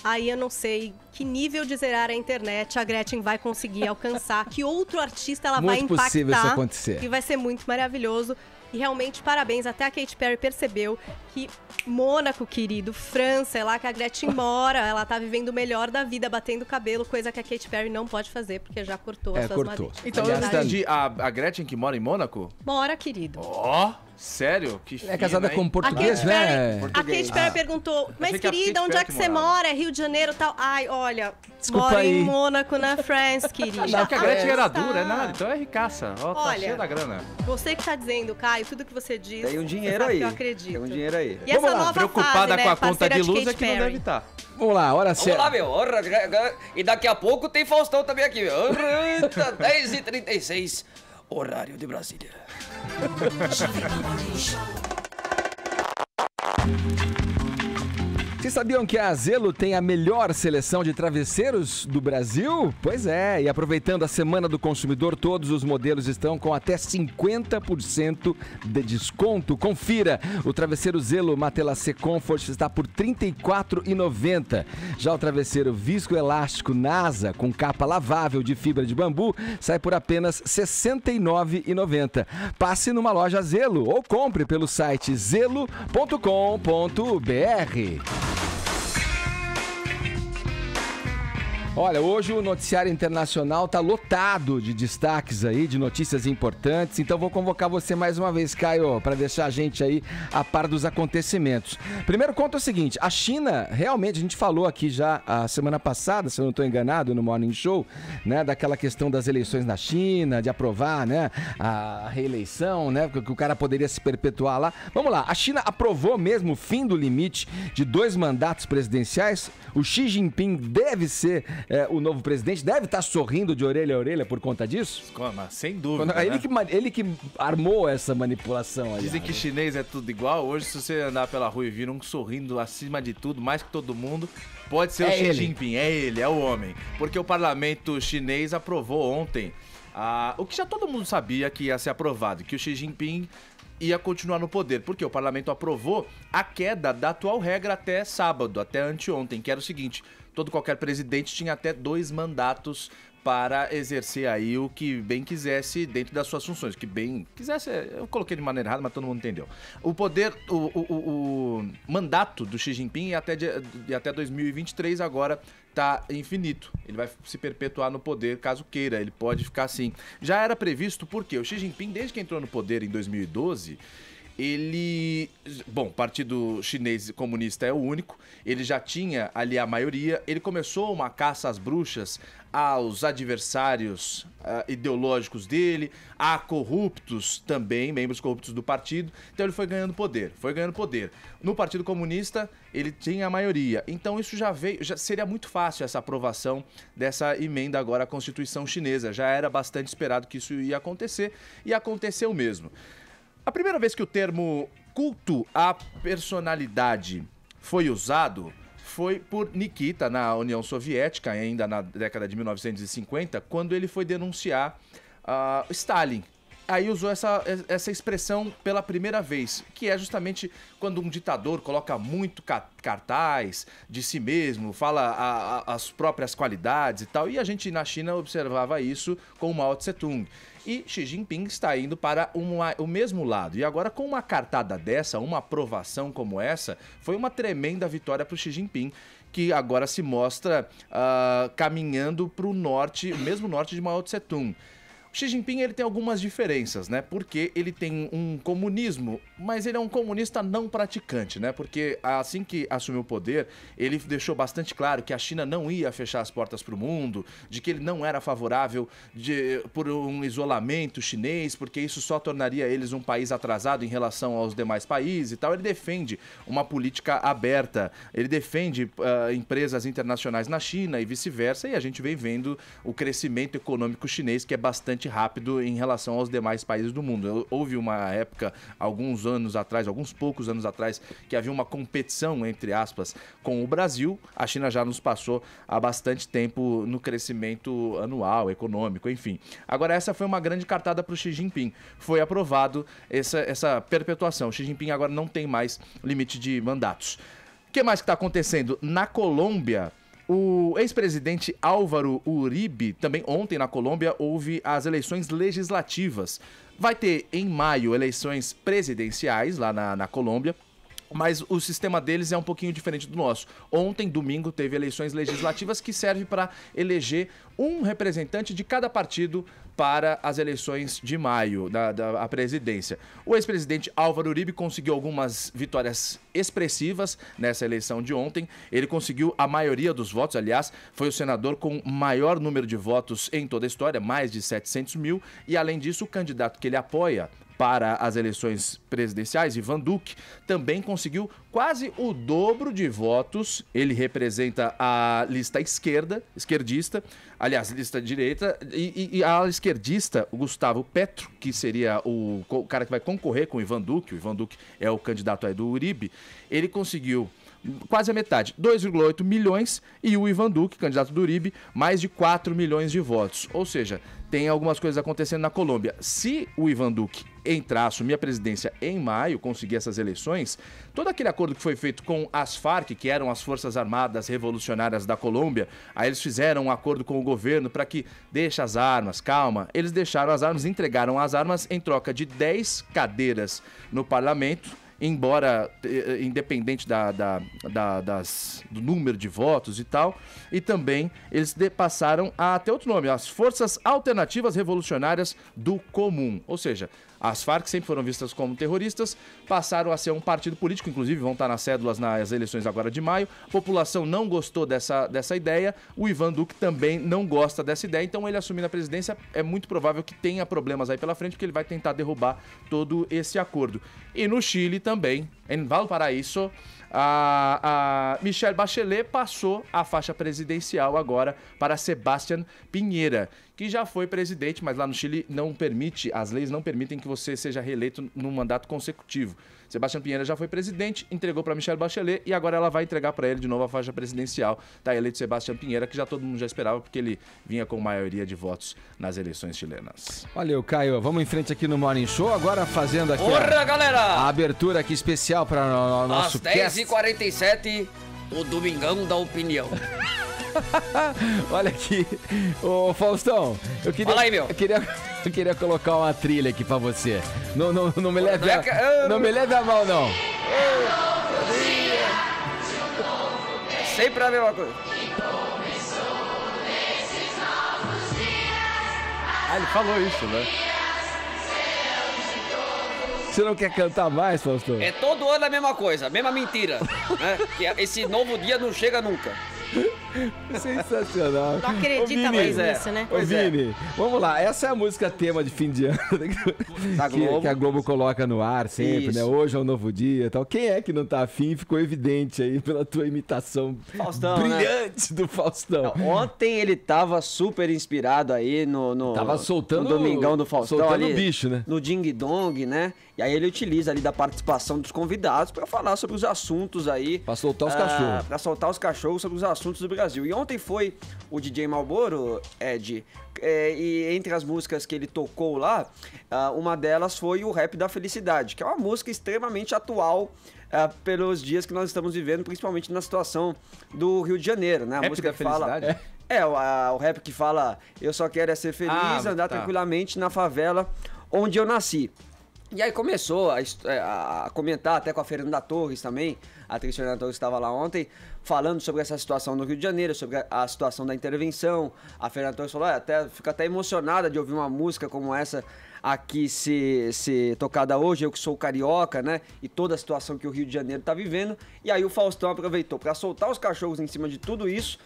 aí eu não sei que nível de zerar a internet a Gretchen vai conseguir alcançar, que outro artista ela vai Muito impactar. possível isso acontecer. Que vai ser muito maravilhoso. E realmente, parabéns. Até a Katy Perry percebeu que Mônaco, querido, França, é lá que a Gretchen mora. Ela tá vivendo o melhor da vida, batendo cabelo, coisa que a Katy Perry não pode fazer, porque já cortou as suas cortou. madeixas. Então eu Aliás, entendi. A Gretchen que mora em Mônaco? Mora, querido. Ó, Sério? Que fina, É casada hein? com português, né? A Katy Perry perguntou, mas Achei que a querida, Katy onde é Perry que você morava. mora? É Rio de Janeiro e tal? Ai, olha, Desculpa moro aí. em Mônaco, na France, querida. Não, porque a Gretchen era Tá. dura, é nada. Então é ricaça. Ó, tá Olha, cheia da grana. Você que tá dizendo, Caio, tudo que você diz, Tem um você dinheiro sabe aí. que eu acredito. Tem um dinheiro aí. E essa Vamos lá, nova Preocupada fase, né, com a conta parceira de luz Katy é que não Perry. deve estar. Vamos lá, hora Vamos lá, certa. meu. E daqui a pouco tem Faustão também aqui, meu. 10h36, horário de Brasília. Vocês sabiam que a Zelo tem a melhor seleção de travesseiros do Brasil? Pois é, e aproveitando a Semana do Consumidor, todos os modelos estão com até 50% de desconto. Confira, o travesseiro Zelo Matelassé Comfort está por R$ 34,90. Já o travesseiro viscoelástico NASA com capa lavável de fibra de bambu sai por apenas R$ 69,90. Passe numa loja Zelo ou compre pelo site zelo.com.br. Olha, hoje o noticiário internacional tá lotado de destaques aí, de notícias importantes, então vou convocar você mais uma vez, Caio, para deixar a gente aí a par dos acontecimentos. Primeiro conta o seguinte, a China, realmente, a gente falou aqui já a semana passada, se eu não estou enganado, no Morning Show, né, daquela questão das eleições na China, de aprovar, né, a reeleição, né, que o cara poderia se perpetuar lá. Vamos lá, a China aprovou mesmo o fim do limite de 2 mandatos presidenciais, o Xi Jinping deve ser o novo presidente, deve estar sorrindo de orelha a orelha por conta disso? Mas sem dúvida, Ele que armou essa manipulação aí. Dizem que chinês é tudo igual. Hoje, se você andar pela rua e vir um sorrindo acima de tudo, mais que todo mundo, pode ser o Xi Jinping. É ele, é o homem. Porque o parlamento chinês aprovou ontem o que já todo mundo sabia que ia ser aprovado, que o Xi Jinping ia continuar no poder, porque o parlamento aprovou a queda da atual regra até sábado, até anteontem, que era o seguinte: qualquer presidente tinha até 2 mandatos para exercer aí o que bem quisesse dentro das suas funções. O que bem quisesse, eu coloquei de maneira errada, mas todo mundo entendeu. O poder, o mandato do Xi Jinping ia até 2023, agora tá infinito. Ele vai se perpetuar no poder caso queira, ele pode ficar assim. Já era previsto porque o Xi Jinping, desde que entrou no poder em 2012... o Partido Chinês Comunista é o único, ele já tinha ali a maioria, ele começou uma caça às bruxas aos adversários ideológicos dele, a corruptos também, membros corruptos do partido, então ele foi ganhando poder. No Partido Comunista, ele tinha a maioria, então isso já seria muito fácil essa aprovação dessa emenda agora à Constituição Chinesa, já era bastante esperado que isso ia acontecer, e aconteceu mesmo. A primeira vez que o termo culto à personalidade foi usado foi por Nikita na União Soviética, ainda na década de 1950, quando ele foi denunciar Stalin. Aí usou essa expressão pela primeira vez, que é justamente quando um ditador coloca muito cartaz de si mesmo, fala as próprias qualidades e tal, e a gente na China observava isso com Mao Tse-tung. E Xi Jinping está indo para o mesmo lado. E agora, com uma cartada dessa, uma aprovação como essa, foi uma tremenda vitória para o Xi Jinping, que agora se mostra caminhando para o norte, o mesmo norte de Mao Tse-tung. O Xi Jinping ele tem algumas diferenças, né? Porque ele tem um comunismo, mas ele é um comunista não praticante, né? Porque assim que assumiu o poder, ele deixou bastante claro que a China não ia fechar as portas para o mundo, de que ele não era favorável por um isolamento chinês, porque isso só tornaria eles um país atrasado em relação aos demais países e tal. Ele defende uma política aberta, ele defende empresas internacionais na China e vice-versa, e a gente vem vendo o crescimento econômico chinês, que é bastante rápido em relação aos demais países do mundo. Houve uma época, alguns poucos anos atrás, que havia uma competição, entre aspas, com o Brasil. A China já nos passou há bastante tempo no crescimento anual, econômico, enfim. Agora, essa foi uma grande cartada para o Xi Jinping. Foi aprovado essa perpetuação. O Xi Jinping agora não tem mais limite de mandatos. O que mais que está acontecendo? Na Colômbia, o ex-presidente Álvaro Uribe, também ontem na Colômbia, houve as eleições legislativas. Vai ter em maio eleições presidenciais lá na Colômbia, mas o sistema deles é um pouquinho diferente do nosso. Ontem, domingo, teve eleições legislativas que servem para eleger um representante de cada partido para as eleições de maio, da presidência. O ex-presidente Álvaro Uribe conseguiu algumas vitórias expressivas nessa eleição de ontem. Ele conseguiu a maioria dos votos, aliás, foi o senador com maior número de votos em toda a história, mais de 700 mil, e além disso, o candidato que ele apoia para as eleições presidenciais, Ivan Duque, também conseguiu quase o dobro de votos. Ele representa a lista esquerdista, aliás, lista direita, e a esquerdista, o Gustavo Petro, que seria o cara que vai concorrer com o Ivan Duque é o candidato aí do Uribe, ele conseguiu quase a metade, 2,8 milhões, e o Ivan Duque, candidato do Uribe, mais de 4 milhões de votos. Ou seja, tem algumas coisas acontecendo na Colômbia. Se o Ivan Duque entrar, assumir a presidência em maio, conseguir essas eleições, todo aquele acordo que foi feito com as Farc, que eram as Forças Armadas Revolucionárias da Colômbia, aí eles fizeram um acordo com o governo para que deixe as armas, calma, eles deixaram as armas, entregaram as armas em troca de 10 cadeiras no parlamento, embora independente do número de votos e tal, e também eles passaram a ter outro nome, as Forças Alternativas Revolucionárias do Comum, ou seja, as Farc sempre foram vistas como terroristas, passaram a ser um partido político, inclusive vão estar nas cédulas nas eleições agora de maio. A população não gostou dessa ideia, o Ivan Duque também não gosta dessa ideia, então ele assumindo a presidência é muito provável que tenha problemas aí pela frente, porque ele vai tentar derrubar todo esse acordo. E no Chile também, em Valparaíso, a Michelle Bachelet passou a faixa presidencial agora para Sebastián Piñera, que já foi presidente, mas lá no Chile as leis não permitem que você seja reeleito num mandato consecutivo. Sebastián Piñera já foi presidente, entregou para Michelle Bachelet e agora ela vai entregar para ele de novo a faixa presidencial. Tá eleito Sebastián Piñera, que já todo mundo já esperava, porque ele vinha com maioria de votos nas eleições chilenas. Valeu, Caio. Vamos em frente aqui no Morning Show, agora fazendo aqui galera! A abertura aqui especial para o nosso às 10h47, o Domingão da Opinião. Olha aqui, ô Faustão, Fala aí, meu. Eu queria colocar uma trilha aqui pra você. Não me leve não me leve a mal, não. Sempre a mesma coisa. Ele falou isso, né? Você não quer cantar mais, Faustão? É todo ano a mesma coisa, a mesma mentira, né? Que esse novo dia não chega nunca. Sensacional. Não acredita mais nisso, né? Ô, Vini, vamos lá. Essa é a música tema de fim de ano que a Globo coloca no ar sempre, né? Hoje é um novo dia e tal. Quem é que não tá afim? Ficou evidente aí pela tua imitação Faustão, brilhante, né? Do Faustão. Não, ontem ele tava super inspirado aí tava soltando no Domingão do Faustão. Soltando ali, o bicho, né? No Ding Dong, né? E aí ele utiliza ali da participação dos convidados para falar sobre os assuntos aí. Pra soltar os cachorros. Pra soltar os cachorros sobre os assuntos do Brasil. E ontem foi o DJ Malboro, Ed, e entre as músicas que ele tocou lá, uma delas foi o Rap da Felicidade, que é uma música extremamente atual pelos dias que nós estamos vivendo, principalmente na situação do Rio de Janeiro, né? A Rap música da que fala... Felicidade? O rap que fala eu só quero ser feliz, andar tranquilamente na favela onde eu nasci. E aí começou a comentar até com a Fernanda Torres também, a atriz Fernanda Torres estava lá ontem, falando sobre essa situação no Rio de Janeiro, sobre a situação da intervenção. A Fernanda Torres falou, fica até emocionada de ouvir uma música como essa aqui ser tocada hoje, eu que sou carioca, né? E toda a situação que o Rio de Janeiro tá vivendo. E aí o Faustão aproveitou para soltar os cachorros em cima de tudo isso,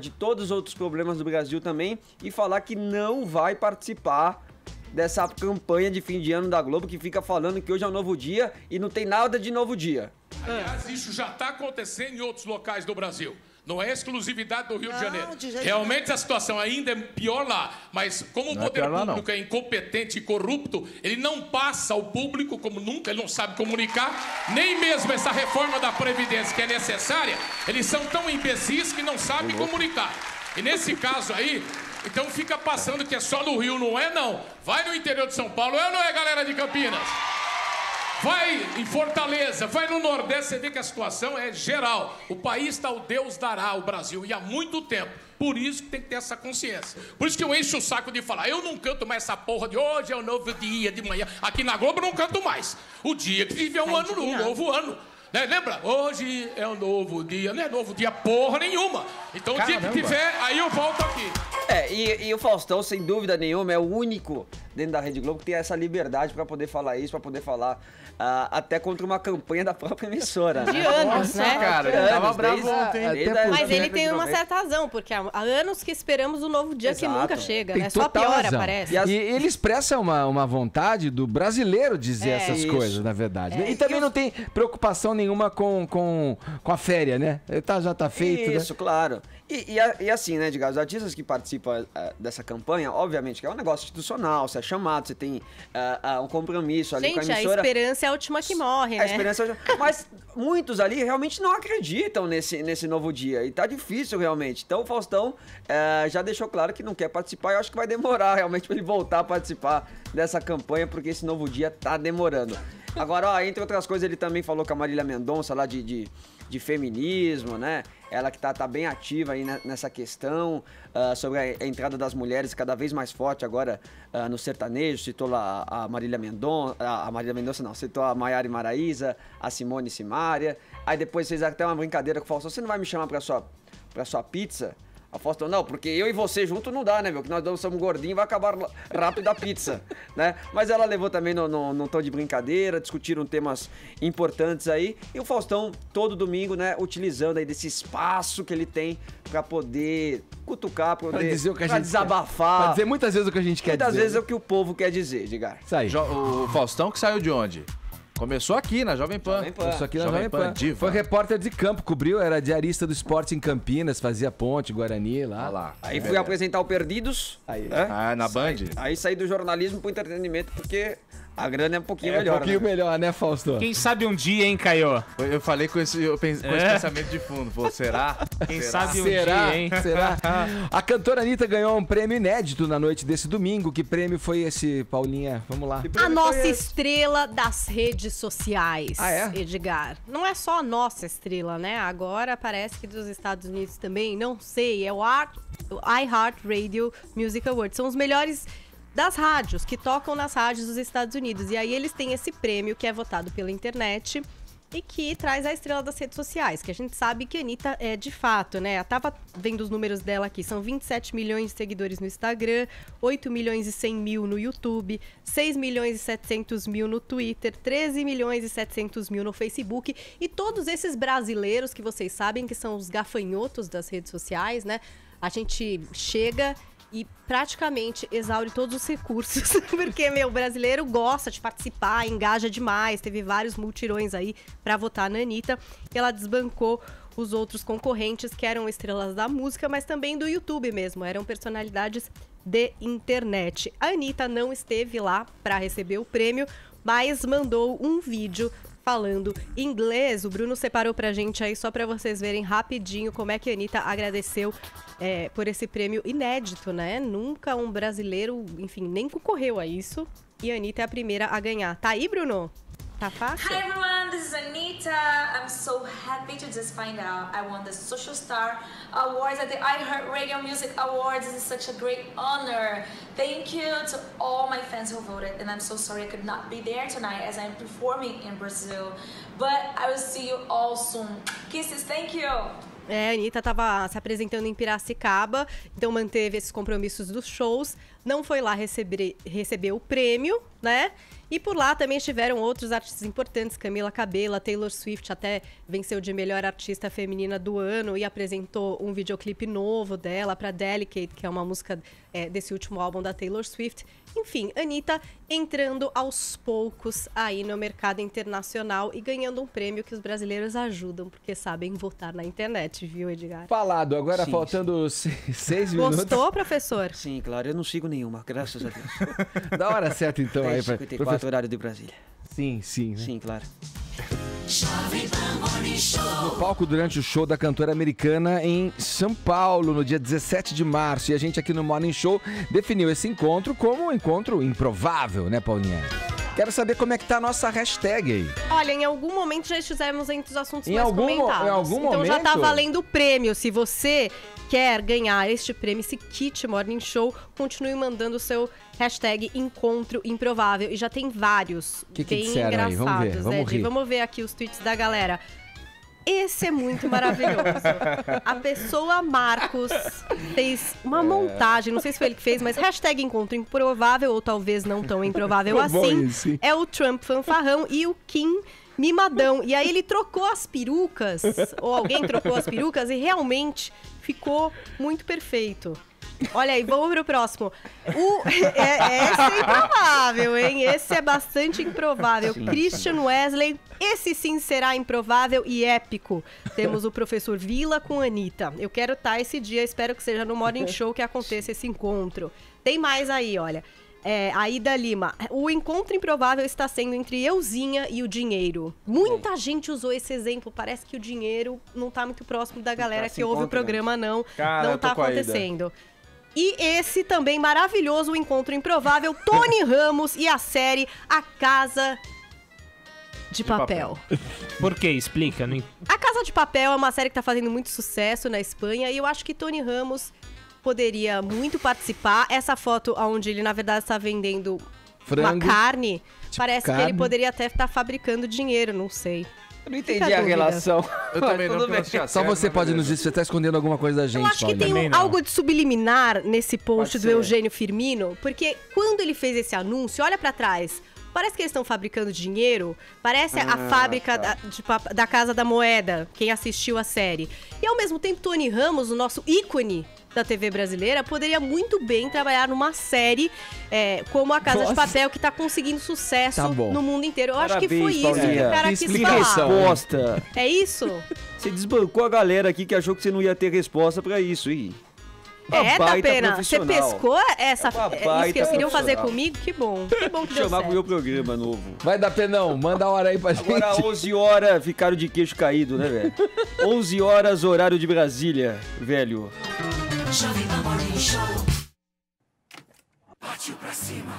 de todos os outros problemas do Brasil também, e falar que não vai participar dessa campanha de fim de ano da Globo que fica falando que hoje é um novo dia e não tem nada de novo dia. Aliás, isso já está acontecendo em outros locais do Brasil. Não é exclusividade do Rio de Janeiro. Realmente a situação ainda é pior lá. Mas como o poder público é incompetente e corrupto, ele não passa ao público como nunca, ele não sabe comunicar. Nem mesmo essa reforma da Previdência que é necessária, eles são tão imbecis que não sabem comunicar. E nesse caso aí, então fica passando que é só no Rio, não é não. Vai no interior de São Paulo, é ou não é, galera de Campinas? Vai em Fortaleza, vai no Nordeste, você vê que a situação é geral. O país está o Deus dará, o Brasil, e há muito tempo. Por isso que tem que ter essa consciência. Por isso que eu encho o saco de falar, eu não canto mais essa porra de hoje é um novo dia de manhã. Aqui na Globo eu não canto mais. O dia que vive é um ano, um novo ano. Né? Lembra? Hoje é um novo dia. Não é novo dia porra nenhuma. Então o dia que tiver, aí eu volto aqui. E o Faustão, sem dúvida nenhuma, é o único dentro da Rede Globo que tem essa liberdade pra poder falar isso, pra poder falar até contra uma campanha da própria emissora. De anos, né? Cara, eu tava bravo ontem. Mas ele tem uma certa razão, porque há anos que esperamos um novo dia que nunca chega, né? Só total piora, razão. parece. E ele expressa uma vontade do brasileiro dizer essas coisas, na verdade. E também não tem preocupação nenhuma com a féria, né? Já tá feito, isso, né? Claro. E assim, né, Edgar, os artistas que participam dessa campanha, obviamente que é um negócio institucional, você é chamado, você tem um compromisso ali com a emissora. A esperança é a última que morre, né? A esperança é... Mas muitos ali realmente não acreditam nesse novo dia, e tá difícil realmente. Então o Faustão já deixou claro que não quer participar, e eu acho que vai demorar realmente pra ele voltar a participar dessa campanha, porque esse novo dia tá demorando. Agora, ó, entre outras coisas, ele também falou com a Marília Mendonça lá de feminismo, né? Ela que tá bem ativa aí nessa questão, sobre a entrada das mulheres cada vez mais forte agora no sertanejo. Citou lá a Marília Mendonça, citou a Maiara e Maraísa, a Simone e Simária. Aí depois fez até uma brincadeira com o Faustão: você não vai me chamar pra sua pizza? A Faustão: não, porque eu e você junto não dá, né, meu? Que nós dois somos gordinhos e vai acabar rápido a pizza, né? Mas ela levou também num tom de brincadeira, discutiram temas importantes aí. E o Faustão, todo domingo, né, utilizando aí desse espaço que ele tem pra poder cutucar, pra poder dizer o que a gente desabafar. Pra dizer muitas vezes o que a gente quer dizer. Muitas vezes é o que o povo quer dizer, Edgar. Isso aí. O Faustão que saiu de onde? Começou aqui na Jovem Pan. Começou aqui na Jovem Pan. Diva. Foi repórter de campo, cobriu, era diarista do esporte em Campinas, fazia Ponte, Guarani, lá. Aí fui apresentar o Perdidos. Aí. Na Band? Aí saí do jornalismo pro entretenimento, porque a grana é um pouquinho melhor. Um pouquinho melhor, né, Fausto? Quem sabe um dia, hein, Caio? Eu falei com esse pensamento de fundo. Pô, será? Quem sabe um dia, hein? Será? A cantora Anitta ganhou um prêmio inédito na noite desse domingo. Que prêmio foi esse, Paulinha? Vamos lá. A nossa estrela das redes sociais, Edgar. Não é só a nossa estrela, né? Agora parece que dos Estados Unidos também, não sei, é o iHeartRadio Music Awards. São os melhores das rádios, que tocam nas rádios dos Estados Unidos. E aí eles têm esse prêmio que é votado pela internet e que traz a estrela das redes sociais, que a gente sabe que a Anitta é de fato, né? Eu tava vendo os números dela aqui, são 27 milhões de seguidores no Instagram, 8 milhões e 100 mil no YouTube, 6 milhões e 700 mil no Twitter, 13 milhões e 700 mil no Facebook, e todos esses brasileiros que vocês sabem que são os gafanhotos das redes sociais, né? A gente chega e praticamente exaure todos os recursos, porque, o brasileiro gosta de participar, engaja demais, teve vários multirões aí pra votar na Anitta, e ela desbancou os outros concorrentes que eram estrelas da música, mas também do YouTube mesmo, eram personalidades de internet. A Anitta não esteve lá pra receber o prêmio, mas mandou um vídeo falando inglês. O Bruno separou pra gente aí só pra vocês verem rapidinho como é que a Anitta agradeceu por esse prêmio inédito, né? Nunca um brasileiro, enfim, nem concorreu a isso. E a Anitta é a primeira a ganhar. Tá aí, Bruno? Tá fácil? Hi everyone, this is Anitta. I'm so happy to just find out I won the Social Star Awards at the iHeartRadio Music Awards. This is such a great honor. Thank you to all my fans who voted, and I'm so sorry I could not be there tonight as I'm performing in Brazil. But I will see you all soon. Kisses, thank you. A Anitta estava se apresentando em Piracicaba, então manteve esses compromissos dos shows, não foi lá receber o prêmio, né? E por lá também estiveram outros artistas importantes, Camila Cabello, Taylor Swift até venceu de melhor artista feminina do ano e apresentou um videoclipe novo dela para Delicate, que é uma música desse último álbum da Taylor Swift. Enfim, Anitta entrando aos poucos aí no mercado internacional e ganhando um prêmio que os brasileiros ajudam, porque sabem votar na internet, viu, Edgar? Falado, agora sim, faltando 6 minutos. Gostou, professor? Sim, claro, eu não sigo nenhuma, graças a Deus. Da hora certa, então. 54 horário de Brasília. Sim, sim. Né? Sim, claro. No palco durante o show da cantora americana em São Paulo, no dia 17 de março. E a gente aqui no Morning Show definiu esse encontro como um encontro improvável, né, Paulinha? Quero saber como é que tá a nossa hashtag aí. Olha, em algum momento já estivemos entre os assuntos Em mais algum comentados. Então momento? já tá valendo o prêmio. Se você quer ganhar este prêmio, esse kit Morning Show, continue mandando o seu hashtag Encontro Improvável. E já tem vários Que bem disseram aí? engraçados. Vamos rir. Vamos ver aqui os tweets da galera. Esse é muito maravilhoso. A pessoa Marcos fez uma montagem, não sei se foi ele que fez, mas hashtag Encontro Improvável, ou talvez não tão improvável assim. É o Trump fanfarrão e o Kim mimadão. E aí ele trocou as perucas, ou alguém trocou as perucas, e realmente ficou muito perfeito. Olha aí, vamos pro próximo. Esse é improvável, hein? Esse é bastante improvável. Sim. Christian Wesley, esse sim será improvável e épico. Temos o professor Vila com a Anitta. Eu quero estar esse dia, espero que seja no Morning Show que aconteça esse encontro. Tem mais aí, olha. A Ida Lima. O encontro improvável está sendo entre Euzinha e o dinheiro. Muita gente usou esse exemplo. Parece que o dinheiro não tá muito próximo da galera que ouve o programa, não. Cara, não tá acontecendo. E esse também maravilhoso, o encontro improvável, Tony Ramos e a série A Casa de Papel. Por quê? Explica. A Casa de Papel é uma série que tá fazendo muito sucesso na Espanha e eu acho que Tony Ramos poderia muito participar. Essa foto onde ele, na verdade, está vendendo frango, uma carne, parece carne. que ele poderia até estar fabricando dinheiro, não sei. Eu não entendi a relação. Eu também não. Só você pode nos dizer se você tá escondendo alguma coisa da gente, Eu acho que tem algo de subliminar nesse post do Eugênio Firmino, porque quando ele fez esse anúncio, olha pra trás, parece que eles estão fabricando dinheiro, parece a fábrica da Casa da Moeda, quem assistiu a série. E ao mesmo tempo, Tony Ramos, o nosso ícone da TV brasileira, poderia muito bem trabalhar numa série como A Casa de Papel, que tá conseguindo sucesso no mundo inteiro. Eu acho que foi isso que o cara quis falar. Resposta. É isso? Você desbancou a galera aqui que achou que você não ia ter resposta pra isso. Da pena. Você pescou isso que eles queriam fazer profissional. comigo? Que bom que deu Chamar pro certo. meu programa novo. Vai dar penão, manda a hora aí pra gente. Agora 11 horas ficaram de queixo caído, né, velho? 11 horas, horário de Brasília, velho. Jovem Pan Morning Show. Partiu pra cima.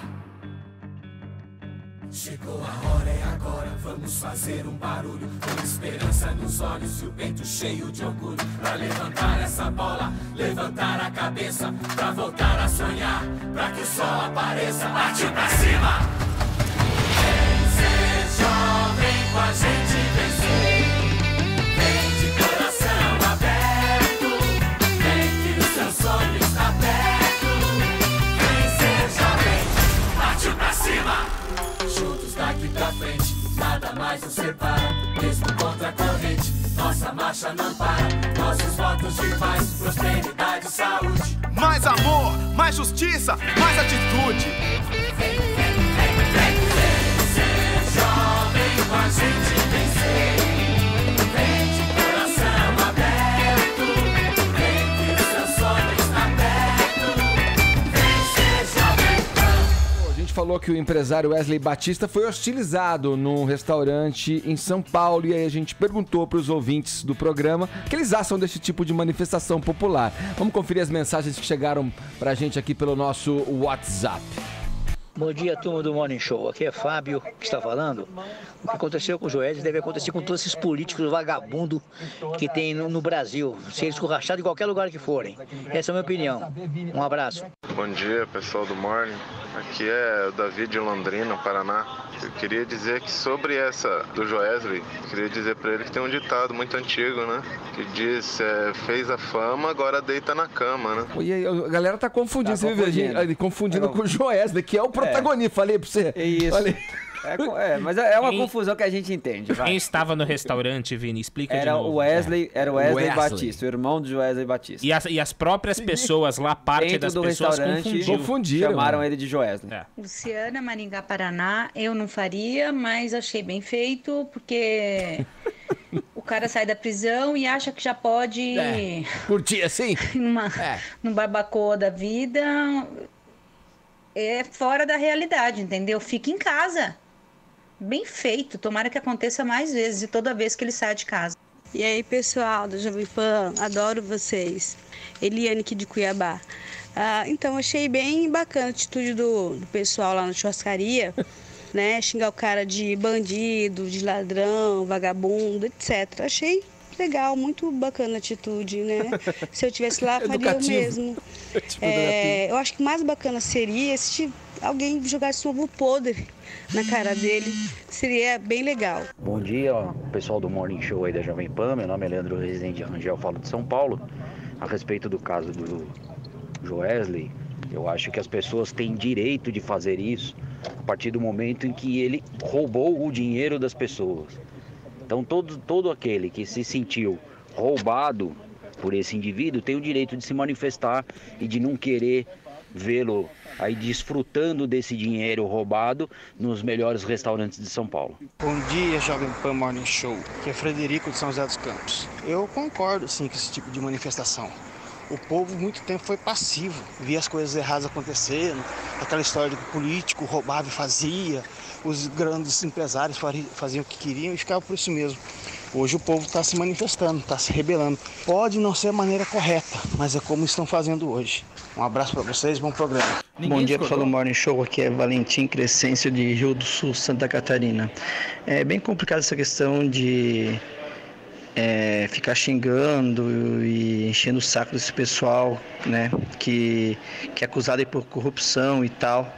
Chegou a hora, é agora, vamos fazer um barulho. Com esperança nos olhos e o peito cheio de orgulho. Pra levantar essa bola, levantar a cabeça. Pra voltar a sonhar, pra que o sol apareça. Partiu pra cima. Vem ser jovem com a gente vencer. Vem de coração aberto. Vem que o seu sonho está perto. Vem ser jovem. Partiu pra cima. Juntos daqui pra frente, nada mais nos separa. Mesmo contra a corrente, nossa marcha não para. Nossos votos de paz, prosperidade e saúde. Mais amor, mais justiça, mais atitude. Vem ser jovem com a gente vencer. Vem de coração aberto. Vem que o seu sonho está perto. Vem ser jovem. A gente falou que o empresário Wesley Batista foi hostilizado num restaurante em São Paulo e aí a gente perguntou para os ouvintes do programa o que eles acham desse tipo de manifestação popular. Vamos conferir as mensagens que chegaram pra gente aqui pelo nosso WhatsApp. Bom dia, turma do Morning Show. Aqui é Fábio que está falando. O que aconteceu com o Joesley deve acontecer com todos esses políticos vagabundos que tem no Brasil. Ser escorrachados em qualquer lugar que forem. Essa é a minha opinião. Um abraço. Bom dia, pessoal do Morning. Aqui é o Davi de Londrina, Paraná. Eu queria dizer que sobre essa do Joesley, eu queria dizer pra ele que tem um ditado muito antigo, né? Que diz, fez a fama, agora deita na cama, né? E aí, a galera tá confundindo, você viu, gente? Confundindo com o Joesley, que é o protagonista, falei pra você. É isso. Falei. Mas é uma confusão que a gente entende. Vai. Quem estava no restaurante, Vini? Explica de novo. Era o Wesley Batista, o irmão de Wesley Batista. E as próprias pessoas lá, parte dentro das do pessoas confundiram. Chamaram ele de Joesley. Luciana, Maringá, Paraná. Eu não faria, mas achei bem feito, porque o cara sai da prisão e acha que já pode... curtir assim? Num barbacoa da vida. É fora da realidade, entendeu? Fica em casa. Bem feito, tomara que aconteça mais vezes e toda vez que ele sai de casa. E aí, pessoal da Jovem Pan, adoro vocês. Eliane aqui de Cuiabá. Então, achei bem bacana a atitude do pessoal lá na churrascaria né? Xingar o cara de bandido, de ladrão, vagabundo, etc. Achei legal, muito bacana a atitude, né? Se eu estivesse lá, faria o mesmo. Eu acho que mais bacana seria se alguém jogasse um ovo podre na cara dele. Seria bem legal. Bom dia, pessoal do Morning Show aí da Jovem Pan. Meu nome é Leandro Rezende Rangel, falo de São Paulo. A respeito do caso do Joesley, eu acho que as pessoas têm direito de fazer isso a partir do momento em que ele roubou o dinheiro das pessoas. Então todo aquele que se sentiu roubado por esse indivíduo tem o direito de se manifestar e de não querer vê-lo aí desfrutando desse dinheiro roubado nos melhores restaurantes de São Paulo. Bom dia, Jovem Pan Morning Show, que é Frederico de São José dos Campos. Eu concordo sim com esse tipo de manifestação. O povo muito tempo foi passivo, via as coisas erradas acontecendo, aquela história de que o político roubava e fazia, os grandes empresários faziam o que queriam e ficava por isso mesmo. Hoje o povo está se manifestando, está se rebelando. Pode não ser a maneira correta, mas é como estão fazendo hoje. Um abraço para vocês, bom programa. Bom dia, pessoal do Morning Show, aqui é Valentim Crescêncio de Rio do Sul, Santa Catarina. É bem complicada essa questão de ficar xingando e enchendo o saco desse pessoal, né, que é acusado por corrupção e tal,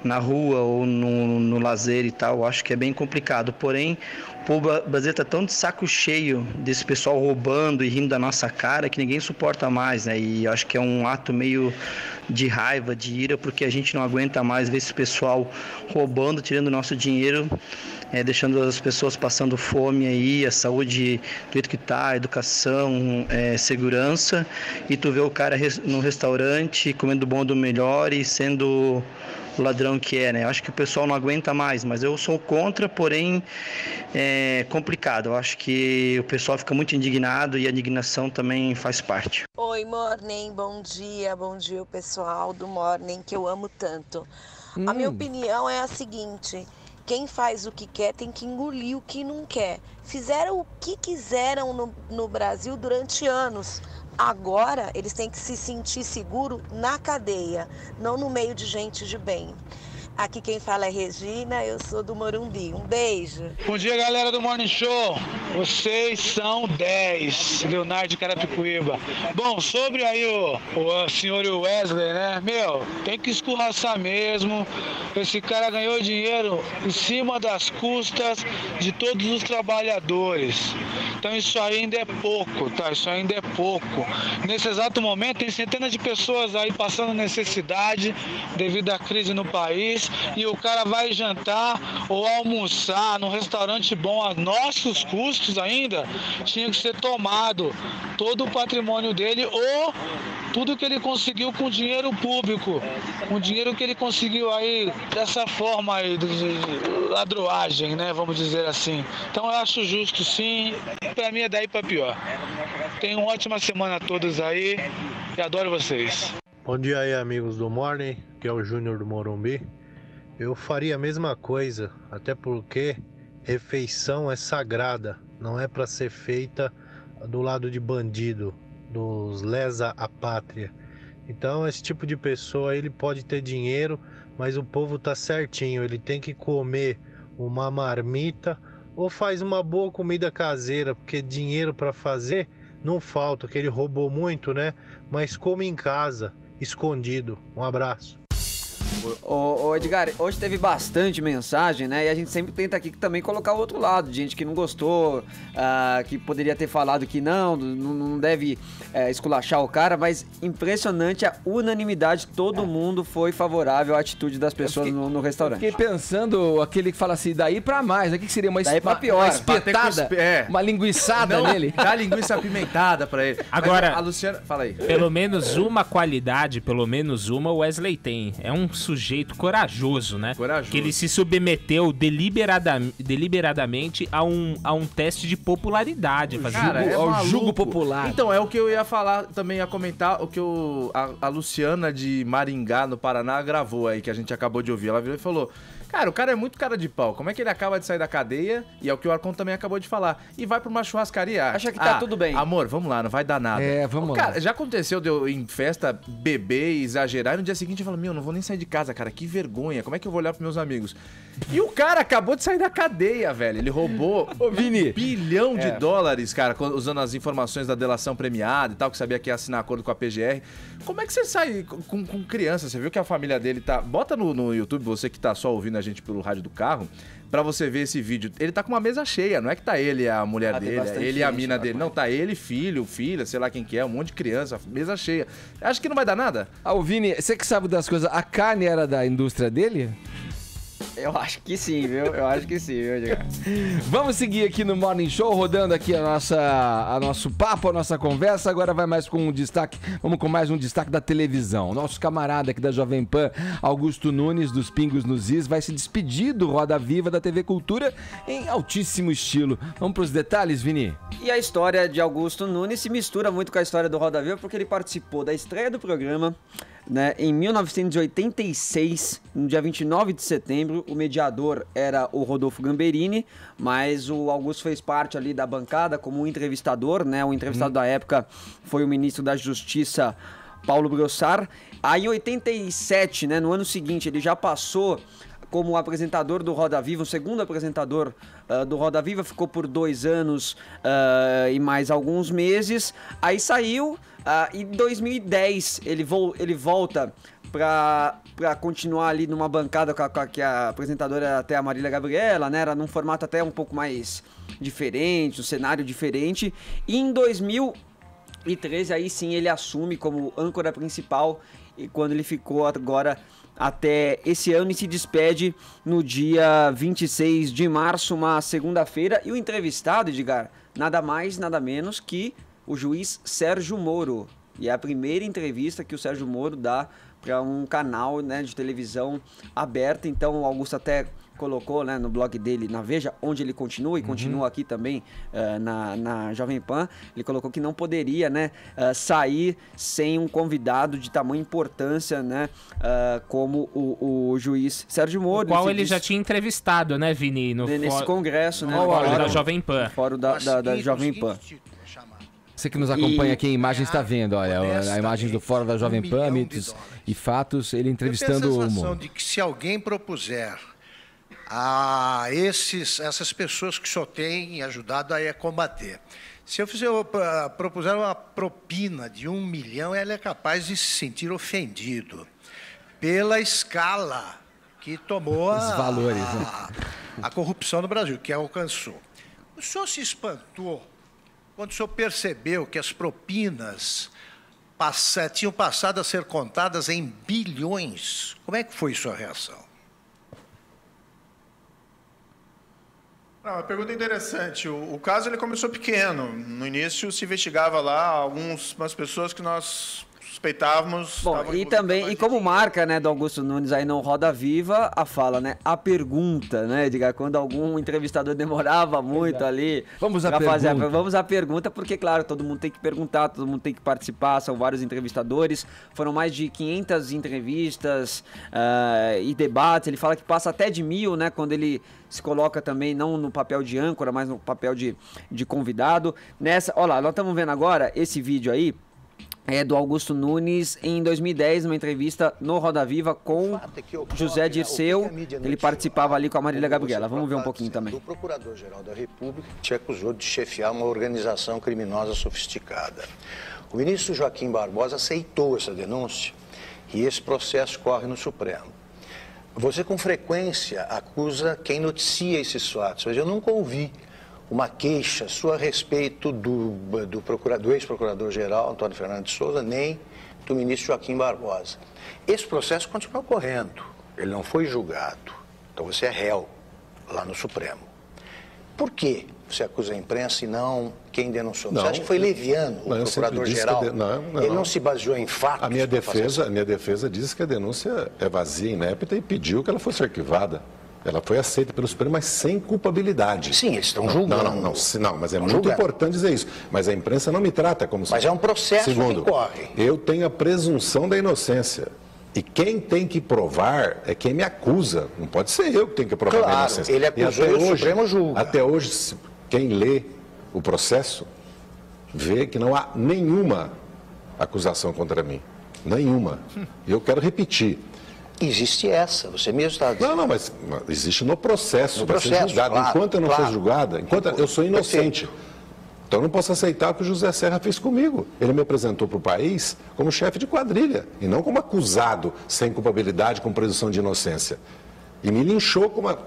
na rua ou no lazer e tal. Eu acho que é bem complicado, porém o povo brasileiro está tão de saco cheio desse pessoal roubando e rindo da nossa cara que ninguém suporta mais, né? E eu acho que é um ato meio de raiva, de ira, porque a gente não aguenta mais ver esse pessoal roubando, tirando o nosso dinheiro, deixando as pessoas passando fome aí, a saúde do jeito que tá, educação, segurança, e tu vê o cara no restaurante comendo do bom do melhor e sendo o ladrão que é, né? Eu acho que o pessoal não aguenta mais, mas eu sou contra, porém é complicado. Eu acho que o pessoal fica muito indignado e a indignação também faz parte. Oi, Morning, bom dia o pessoal do Morning que eu amo tanto. A minha opinião é a seguinte: quem faz o que quer tem que engolir o que não quer. Fizeram o que quiseram no Brasil durante anos. Agora eles têm que se sentir seguro na cadeia, não no meio de gente de bem. Aqui quem fala é Regina, eu sou do Morumbi. Um beijo. Bom dia, galera do Morning Show. Vocês são 10. Leonardo de Carapicuíba. Bom, sobre aí o senhor Wesley, né? Tem que escorraçar mesmo. Esse cara ganhou dinheiro em cima das custas de todos os trabalhadores. Então isso ainda é pouco, tá? Isso ainda é pouco. Nesse exato momento tem centenas de pessoas aí passando necessidade devido à crise no país. E o cara vai jantar ou almoçar num restaurante bom a nossos custos ainda, tinha que ser tomado todo o patrimônio dele ou tudo que ele conseguiu com dinheiro público, com dinheiro que ele conseguiu aí dessa forma aí de ladroagem, né, vamos dizer assim. Então eu acho justo sim, pra mim é daí pra pior. Tenham uma ótima semana a todos aí e adoro vocês. Bom dia aí, amigos do Morning, que é o Júnior do Morumbi. Eu faria a mesma coisa, até porque refeição é sagrada, não é para ser feita do lado de bandido, dos lesa a pátria. Então esse tipo de pessoa, ele pode ter dinheiro, mas o povo tá certinho, ele tem que comer uma marmita ou faz uma boa comida caseira, porque dinheiro para fazer não falta, que ele roubou muito, né? Mas come em casa, escondido. Um abraço. Ô Edgar, hoje teve bastante mensagem, né? E a gente sempre tenta aqui também colocar o outro lado, de gente que não gostou, que poderia ter falado que não deve esculachar o cara, mas impressionante a unanimidade, todo mundo foi favorável à atitude das pessoas no restaurante. Fiquei pensando, aquele que fala assim, daí pra mais, o que seria uma daí pra pior, uma espetada, uma linguiçada nele? Dá linguiça apimentada pra ele. Agora, mas a Luciana, fala aí. Pelo menos uma qualidade, pelo menos uma, o Wesley tem. É um sujeito corajoso, né? Corajoso. Que ele se submeteu deliberadamente a um teste de popularidade. Ao julgo popular. Então, é o que eu ia falar, também ia comentar, o que a Luciana de Maringá, no Paraná, gravou aí, que a gente acabou de ouvir. Ela virou e falou Cara, o cara é muito cara de pau. Como é que ele acaba de sair da cadeia, e é o que o Arcon também acabou de falar, e vai pra uma churrascaria? Acha que tá tudo bem. Amor, vamos lá, não vai dar nada. Vamos lá. Cara, já aconteceu de eu em festa beber e exagerar, e no dia seguinte eu falo, não vou nem sair de casa, cara, que vergonha, como é que eu vou olhar pros meus amigos? E o cara acabou de sair da cadeia, velho. Ele roubou $1 bilhão de dólares, cara, usando as informações da delação premiada e tal, que sabia que ia assinar acordo com a PGR. Como é que você sai com criança? Você viu que a família dele tá... Bota no YouTube, você que tá só ouvindo a gente pelo rádio do carro, pra você ver esse vídeo. Ele tá com uma mesa cheia, não é que tá ele e a mulher dele, ele e a mina dele. Não, tá ele, filho, filha, sei lá quem que é, um monte de criança, mesa cheia. Acho que não vai dar nada. Ô Vini, você que sabe das coisas, a carne era da indústria dele? Eu acho que sim, viu? Eu acho que sim, viu, Diego? Vamos seguir aqui no Morning Show, rodando aqui a nosso papo, a nossa conversa. Agora vai mais com um destaque, vamos com mais um destaque da televisão. Nosso camarada aqui da Jovem Pan, Augusto Nunes, dos Pingos nos Is, vai se despedir do Roda Viva da TV Cultura em altíssimo estilo. Vamos pros detalhes, Vini? E a história de Augusto Nunes se mistura muito com a história do Roda Viva, porque ele participou da estreia do programa, né, em 1986, no dia 29 de setembro. O mediador era o Rodolfo Gamberini, mas o Augusto fez parte ali da bancada como um entrevistador, né? O entrevistado da época foi o ministro da Justiça, Paulo Brossard. Aí em 87, né, no ano seguinte, ele já passou como apresentador do Roda Viva, o segundo apresentador do Roda Viva, ficou por 2 anos e mais alguns meses. Aí saiu, em 2010 ele volta para continuar ali numa bancada que a apresentadora era até a Marília Gabriela, né? Era num formato até um pouco mais diferente, um cenário diferente. E em 2013, aí sim, ele assume como âncora principal, e quando ele ficou agora até esse ano, e se despede no dia 26 de março, uma segunda-feira. E o entrevistado, Edgar, nada mais, nada menos que o juiz Sérgio Moro. E é a primeira entrevista que o Sérgio Moro dá para um canal, né, de televisão aberta. Então o Augusto até colocou, né, no blog dele, na Veja, onde ele continua, e continua aqui também na Jovem Pan, ele colocou que não poderia, né, sair sem um convidado de tamanha importância, né, como o juiz Sérgio Moro. O qual ele já tinha entrevistado, né, Vini? Nesse congresso, né? Fórum da Jovem Pan. Fórum da Jovem Pan. Você que nos acompanha aqui em imagens está vendo, olha, a imagem do Fórum da Jovem Pan, mitos e fatos, ele entrevistando o Moro. De que se alguém propuser a essas pessoas que só têm ajudado a combater, se eu propuser uma propina de 1 milhão, ele é capaz de se sentir ofendido pela escala que tomou os valores, a corrupção no Brasil, que alcançou. O senhor se espantou quando o senhor percebeu que as propinas tinham passado a ser contadas em bilhões? Como é que foi sua reação? Não, uma pergunta interessante. O caso ele começou pequeno. No início se investigava lá algumas pessoas que nós suspeitávamos. Bom, e também, e como marca, né, do Augusto Nunes aí no Roda Viva, a fala, né, a pergunta, né, diga, quando algum entrevistador demorava muito ali. Vamos à pergunta, porque, claro, todo mundo tem que perguntar, todo mundo tem que participar, são vários entrevistadores, foram mais de 500 entrevistas e debates. Ele fala que passa até de 1000, né, quando ele se coloca também, não no papel de âncora, mas no papel de convidado. Olha lá, nós estamos vendo agora esse vídeo aí, é do Augusto Nunes em 2010, numa entrevista no Roda Viva com José Dirceu. Ele participava ali com a Marília Gabriela. Vamos ver um pouquinho também. O Procurador-Geral da República te acusou de chefiar uma organização criminosa sofisticada. O ministro Joaquim Barbosa aceitou essa denúncia e esse processo corre no Supremo. Você com frequência acusa quem noticia esses fatos, mas eu nunca ouvi uma queixa sua a respeito do ex-procurador-geral Antônio Fernando de Souza, nem do ministro Joaquim Barbosa. Esse processo continua correndo, ele não foi julgado, então você é réu lá no Supremo. Por que você acusa a imprensa e não quem denunciou? Você acha que foi leviano o procurador-geral? Ele não se baseou em fatos? A minha defesa diz que a denúncia é vazia, inépita, e pediu que ela fosse arquivada. Ela foi aceita pelo Supremo, mas sem culpabilidade. Sim, eles estão julgando. Não, mas é muito importante dizer isso. Mas a imprensa não me trata como... Mas é um processo que corre. Eu tenho a presunção da inocência. E quem tem que provar é quem me acusa. Não pode ser eu que tenho que provar a minha inocência. Ele acusou e o Supremo julga. Até hoje, quem lê o processo vê que não há nenhuma acusação contra mim. Nenhuma. E eu quero repetir. Existe essa, você mesmo está dizendo. Não, mas existe no processo. No para ser processo, julgado. claro, Enquanto eu não for julgada, enquanto eu sou inocente. Perfeito. Então eu não posso aceitar o que o José Serra fez comigo. Ele me apresentou para o país como chefe de quadrilha e não como acusado sem culpabilidade com presunção de inocência. E me linchou como a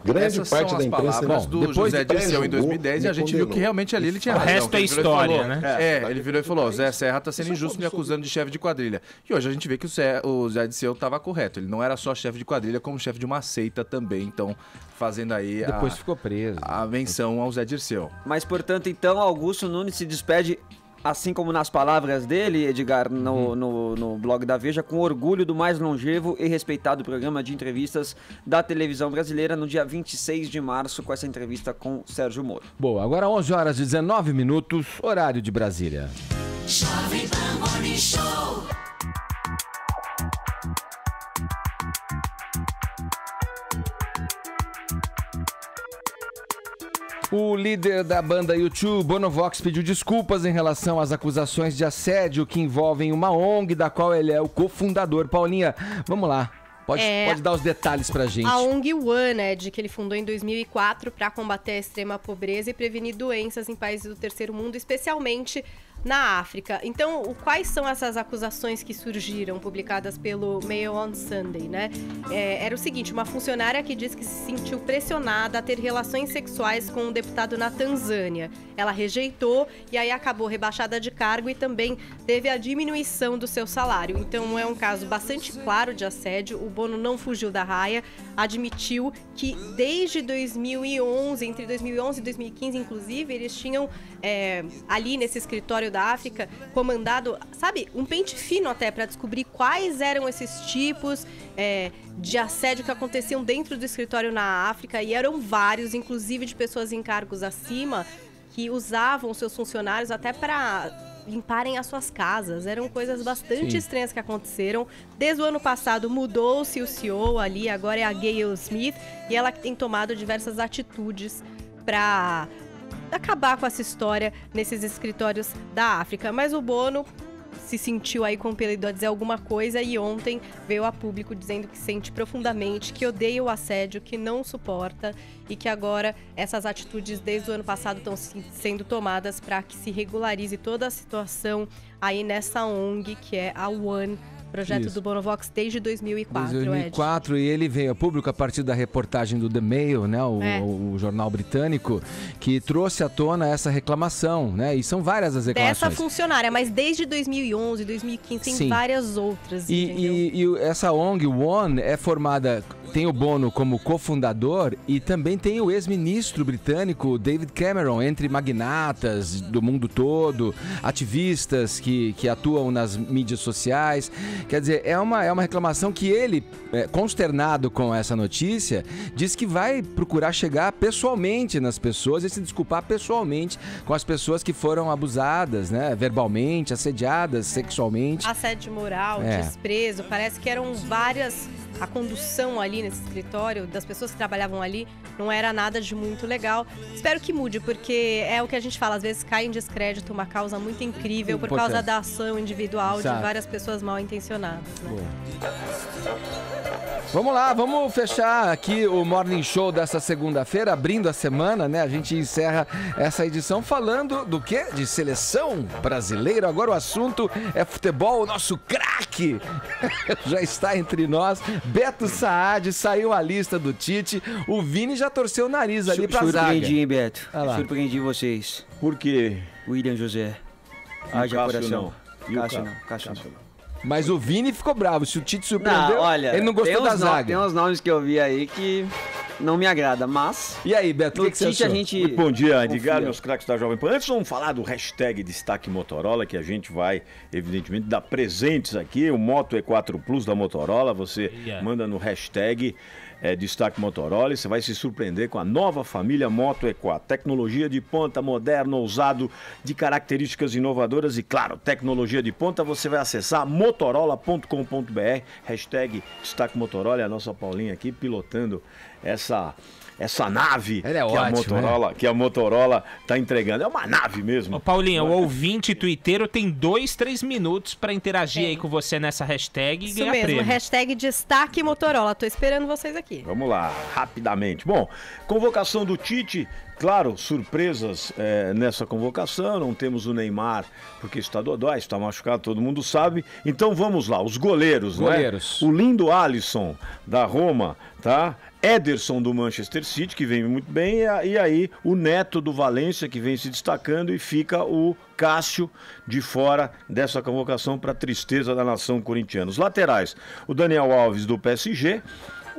grande Essas parte são da as imprensa. palavras do José Dirceu em 2010 e a gente viu que realmente ali ele tinha razão. O resto é história, né? Ele virou e falou, o Zé Serra está sendo injusto me acusando de chefe de quadrilha. E hoje a gente vê que o Zé Dirceu estava correto. Ele não era só chefe de quadrilha, como chefe de uma seita também. Então, fazendo aí Depois ficou preso. A menção ao Zé Dirceu. Mas, portanto, então, Augusto Nunes se despede, assim como nas palavras dele, Edgar, no blog da Veja, com orgulho do mais longevo e respeitado programa de entrevistas da televisão brasileira no dia 26 de março, com essa entrevista com Sérgio Moro. Boa, agora 11 horas e 19 minutos, horário de Brasília. Jovem Pan Morning Show. O líder da banda U2, Bono Vox, pediu desculpas em relação às acusações de assédio que envolvem uma ONG da qual ele é o cofundador. Paulinha, vamos lá. Pode dar os detalhes pra gente. A ONG One, que ele fundou em 2004 para combater a extrema pobreza e prevenir doenças em países do terceiro mundo, especialmente na África. Então, quais são essas acusações que surgiram, publicadas pelo Mail on Sunday, né? Era o seguinte, uma funcionária que diz que se sentiu pressionada a ter relações sexuais com um deputado na Tanzânia. Ela rejeitou e aí acabou rebaixada de cargo e também teve a diminuição do seu salário. Então, é um caso bastante claro de assédio. O Bono não fugiu da raia, admitiu que desde 2011, entre 2011 e 2015, inclusive, eles tinham ali nesse escritório da África, comandado, sabe, um pente fino até para descobrir quais eram esses tipos de assédio que aconteciam dentro do escritório na África, e eram vários, inclusive de pessoas em cargos acima, que usavam seus funcionários até para limparem as suas casas. Eram coisas bastante estranhas que aconteceram. Desde o ano passado mudou-se o CEO ali, agora é a Gayle Smith, e ela tem tomado diversas atitudes para acabar com essa história nesses escritórios da África. Mas o Bono se sentiu aí compelido a dizer alguma coisa e ontem veio a público dizendo que sente profundamente, que odeia o assédio, que não suporta e que agora essas atitudes desde o ano passado estão sendo tomadas para que se regularize toda a situação aí nessa ONG que é a One, projeto do Bono Vox desde 2004, 2004, e ele veio a público a partir da reportagem do The Mail, né, o jornal britânico, que trouxe à tona essa reclamação, né, e são várias as reclamações. Dessa funcionária, mas desde 2011, 2015 tem várias outras, e essa ONG, One, é formada, tem o Bono como cofundador e também tem o ex-ministro britânico David Cameron, entre magnatas do mundo todo, ativistas que atuam nas mídias sociais. Quer dizer, é uma reclamação que ele, consternado com essa notícia, diz que vai procurar chegar pessoalmente nas pessoas e se desculpar pessoalmente com as pessoas que foram abusadas, né, verbalmente, assediadas sexualmente. Assédio moral, desprezo, parece que eram várias... A condução ali nesse escritório, das pessoas que trabalhavam ali, não era nada de muito legal. Espero que mude, porque é o que a gente fala, às vezes cai em descrédito uma causa muito incrível por causa da ação individual de várias pessoas mal intencionadas, né? Vamos lá, vamos fechar aqui o Morning Show dessa segunda-feira, abrindo a semana, né? A gente encerra essa edição falando do quê? De seleção brasileira. Agora o assunto é futebol, o nosso craque já está entre nós. Beto Saad, saiu a lista do Tite. O Vini já torceu o nariz ali pra zaga. Surpreendi, hein, Beto? Surpreendi vocês. Por quê? William José. Haja coração. Cássio não. Mas o Vini ficou bravo. Se o Tite surpreendeu, ele não gostou da zaga. Tem uns nomes que eu vi aí que não me agrada, mas... E aí, Beto, o que você achou? Muito bom dia, Edgar, meus craques da Jovem Pan. Antes, vamos falar do hashtag Destaque Motorola, que a gente vai, evidentemente, dar presentes aqui. O Moto E4 Plus da Motorola, você manda no hashtag Destaque Motorola, e você vai se surpreender com a nova família Moto E4. Tecnologia de ponta, moderno, ousado, de características inovadoras e, claro, tecnologia de ponta. Você vai acessar motorola.com.br, hashtag Destaque Motorola, a nossa Paulinha aqui pilotando essa nave que a Motorola tá entregando. É uma nave mesmo. Ô, Paulinho, o ouvinte twitteiro tem 2-3 minutos para interagir aí com você nessa hashtag e ganhar prêmio. Hashtag Destaque Motorola. Tô esperando vocês aqui. Vamos lá, rapidamente. Bom, convocação do Tite. Claro, surpresas nessa convocação. Não temos o Neymar, porque está dodói, está machucado, todo mundo sabe. Então vamos lá, os goleiros, né? O lindo Alisson, da Roma, tá? Ederson, do Manchester City, que vem muito bem. E aí o Neto, do Valência, que vem se destacando. E fica o Cássio de fora dessa convocação, para tristeza da nação corintiana. Os laterais, o Daniel Alves, do PSG.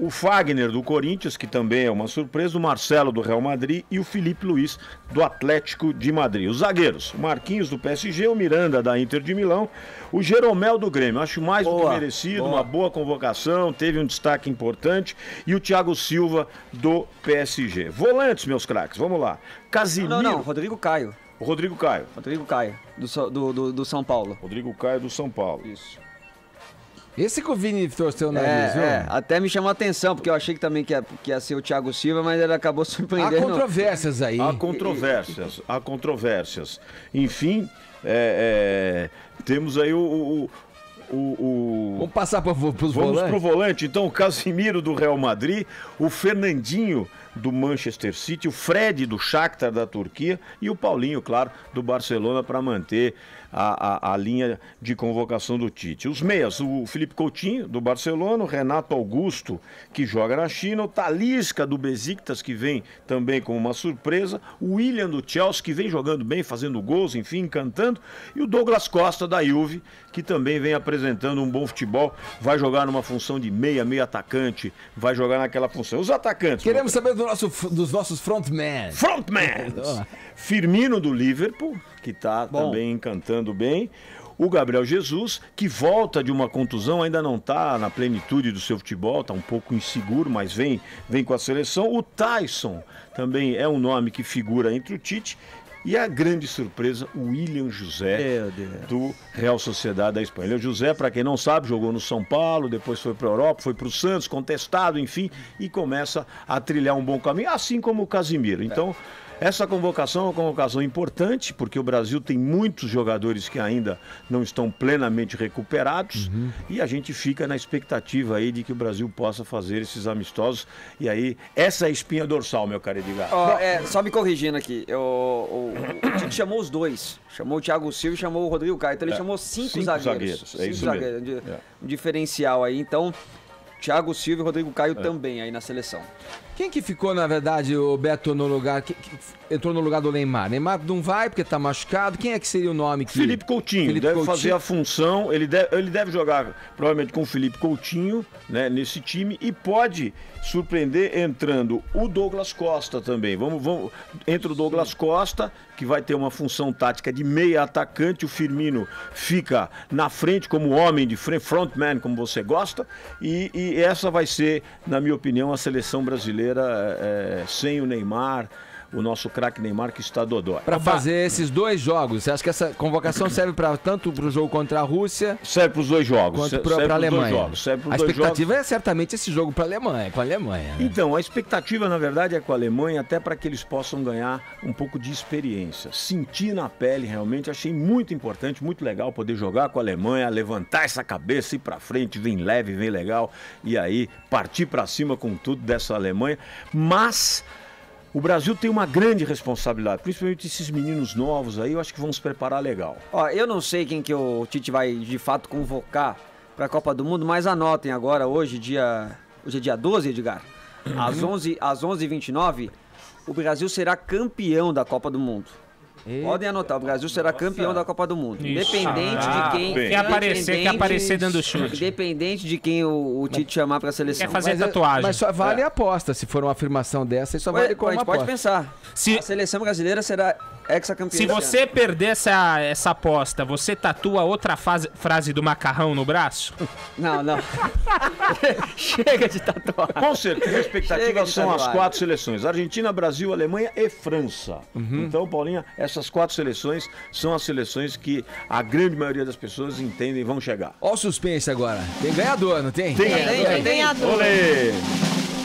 O Fagner, do Corinthians, que também é uma surpresa, o Marcelo, do Real Madrid, e o Felipe Luiz, do Atlético de Madrid. Os zagueiros, o Marquinhos, do PSG, o Miranda, da Inter de Milão, o Jeromel, do Grêmio. Acho mais do que merecido, uma boa convocação, teve um destaque importante, e o Thiago Silva, do PSG. Volantes, meus craques, vamos lá. Casimiro... Não, Rodrigo Caio. O Rodrigo Caio. Rodrigo Caio, do São Paulo. Rodrigo Caio, do São Paulo. Isso. Esse que o Vini torceu o nariz, viu? Até me chamou a atenção, porque eu achei que também que ia ser o Thiago Silva, mas ele acabou surpreendendo. Há controvérsias aí. Há controvérsias. Enfim, temos aí Vamos passar para os volantes? Vamos pro volante, então, o Casimiro, do Real Madrid, o Fernandinho, do Manchester City, o Fred, do Shakhtar, da Turquia, e o Paulinho, claro, do Barcelona, para manter a linha de convocação do Tite. Os meias, o Felipe Coutinho, do Barcelona, o Renato Augusto, que joga na China, o Talisca, do Besiktas, que vem também com uma surpresa, o William, do Chelsea, que vem jogando bem, fazendo gols, enfim, encantando, e o Douglas Costa, da Juve, que também vem apresentando um bom futebol, vai jogar numa função de meio atacante, vai jogar naquela função. Os atacantes... Queremos saber dos nossos frontmen. Firmino, do Liverpool, que está também encantando bem. O Gabriel Jesus, que volta de uma contusão, ainda não está na plenitude do seu futebol, está um pouco inseguro, mas vem com a seleção. O Tyson também é um nome que figura entre o Tite. E a grande surpresa, o William José, do Real Sociedade da Espanha. William José, para quem não sabe, jogou no São Paulo, depois foi para a Europa, foi para o Santos, contestado, enfim, e começa a trilhar um bom caminho, assim como o Casimiro. Então, essa convocação é uma convocação importante, porque o Brasil tem muitos jogadores que ainda não estão plenamente recuperados, e a gente fica na expectativa aí de que o Brasil possa fazer esses amistosos. E aí, essa é a espinha dorsal, meu caro Edgar. Só me corrigindo aqui, o Tite chamou os dois, chamou o Thiago Silva e chamou o Rodrigo Caio, então ele chamou cinco zagueiros. É isso mesmo. Um diferencial aí, então... Thiago Silva e Rodrigo Caio também aí na seleção. Quem que ficou, na verdade, o Beto, no lugar... Que entrou no lugar do Neymar? Neymar não vai porque tá machucado. Quem é que seria o nome que... Felipe Coutinho. Deve fazer a função. Ele deve jogar, provavelmente, com o Felipe Coutinho, né, nesse time. E pode surpreender entrando o Douglas Costa também. Entra o Douglas Costa, que vai ter uma função tática de meia atacante. O Firmino fica na frente como homem de frente, frontman, como você gosta. E essa vai ser, na minha opinião, a seleção brasileira sem o Neymar, o nosso craque Neymar, que está dodói. Para fazer esses dois jogos, você acha que essa convocação serve tanto para o jogo contra a Rússia... Serve para os dois jogos. Quanto para a Alemanha. A expectativa é certamente esse jogo para a Alemanha, né? Então, a expectativa, na verdade, é com a Alemanha, até para que eles possam ganhar um pouco de experiência. Sentir na pele, realmente, achei muito importante, muito legal poder jogar com a Alemanha, levantar essa cabeça, ir para frente, vem leve, vem legal, e aí partir para cima com tudo dessa Alemanha. Mas... o Brasil tem uma grande responsabilidade, principalmente esses meninos novos aí, eu acho que vão se preparar legal. Eu não sei quem que o Tite vai de fato convocar para a Copa do Mundo, mas anotem agora, hoje é dia 12, Edgar, às 11h29, o Brasil será campeão da Copa do Mundo. Podem anotar, o Brasil será campeão da Copa do Mundo. Isso. Independente de quem... Quer aparecer dando chute. Independente de quem o Tite chamar pra seleção. Quer fazer tatuagem. Mas só vale a aposta. Se for uma afirmação dessa, isso só vale como a gente aposta. pode pensar. A seleção brasileira será ex-campeã. Se você perder essa aposta, você tatua outra frase do macarrão no braço? Não. Chega de tatuar. Com certeza, a expectativa são as 4 seleções: Argentina, Brasil, Alemanha e França. Então, Paulinha, essas 4 seleções são as seleções que a grande maioria das pessoas entendem e vão chegar. Olha o suspense agora. Tem ganhador, não tem? Tem ganhador. Olê!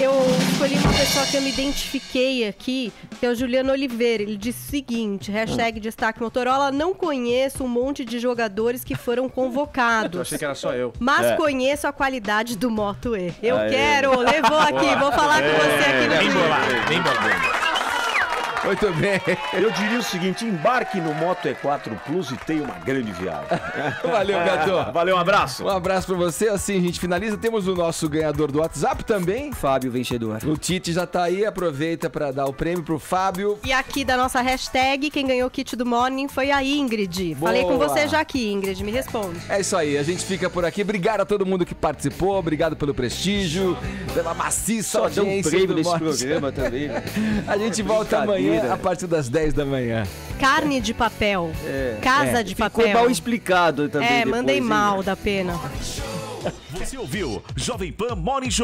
Eu escolhi uma pessoa que eu me identifiquei aqui, que é o Juliano Oliveira. Ele disse o seguinte, hashtag destaque Motorola, não conheço um monte de jogadores que foram convocados. Eu achei que era só eu. Mas conheço a qualidade do Moto E. Eu quero, levou aqui, vou falar com você aqui no vídeo. Bem bolado. Muito bem. Eu diria o seguinte: embarque no Moto E4 Plus e tenha uma grande viagem. Valeu, Gato. Valeu, um abraço. Um abraço pra você. Assim a gente finaliza. Temos o nosso ganhador do WhatsApp também. Fábio, vencedor. O Tite já tá aí. Aproveita pra dar o prêmio pro Fábio. E aqui da nossa hashtag, quem ganhou o kit do Morning foi a Ingrid. Boa. Falei com você já aqui, Ingrid. Me responde. É isso aí. A gente fica por aqui. Obrigado a todo mundo que participou. Obrigado pelo prestígio, pela maciça Só deu um audiência prêmio do nesse Morning programa também. A gente volta amanhã a partir das 10 da manhã. Carne de papel. Casa de papel. Ficou mal explicado também. Mandei mal da pena. Você ouviu Jovem Pan Morning Show.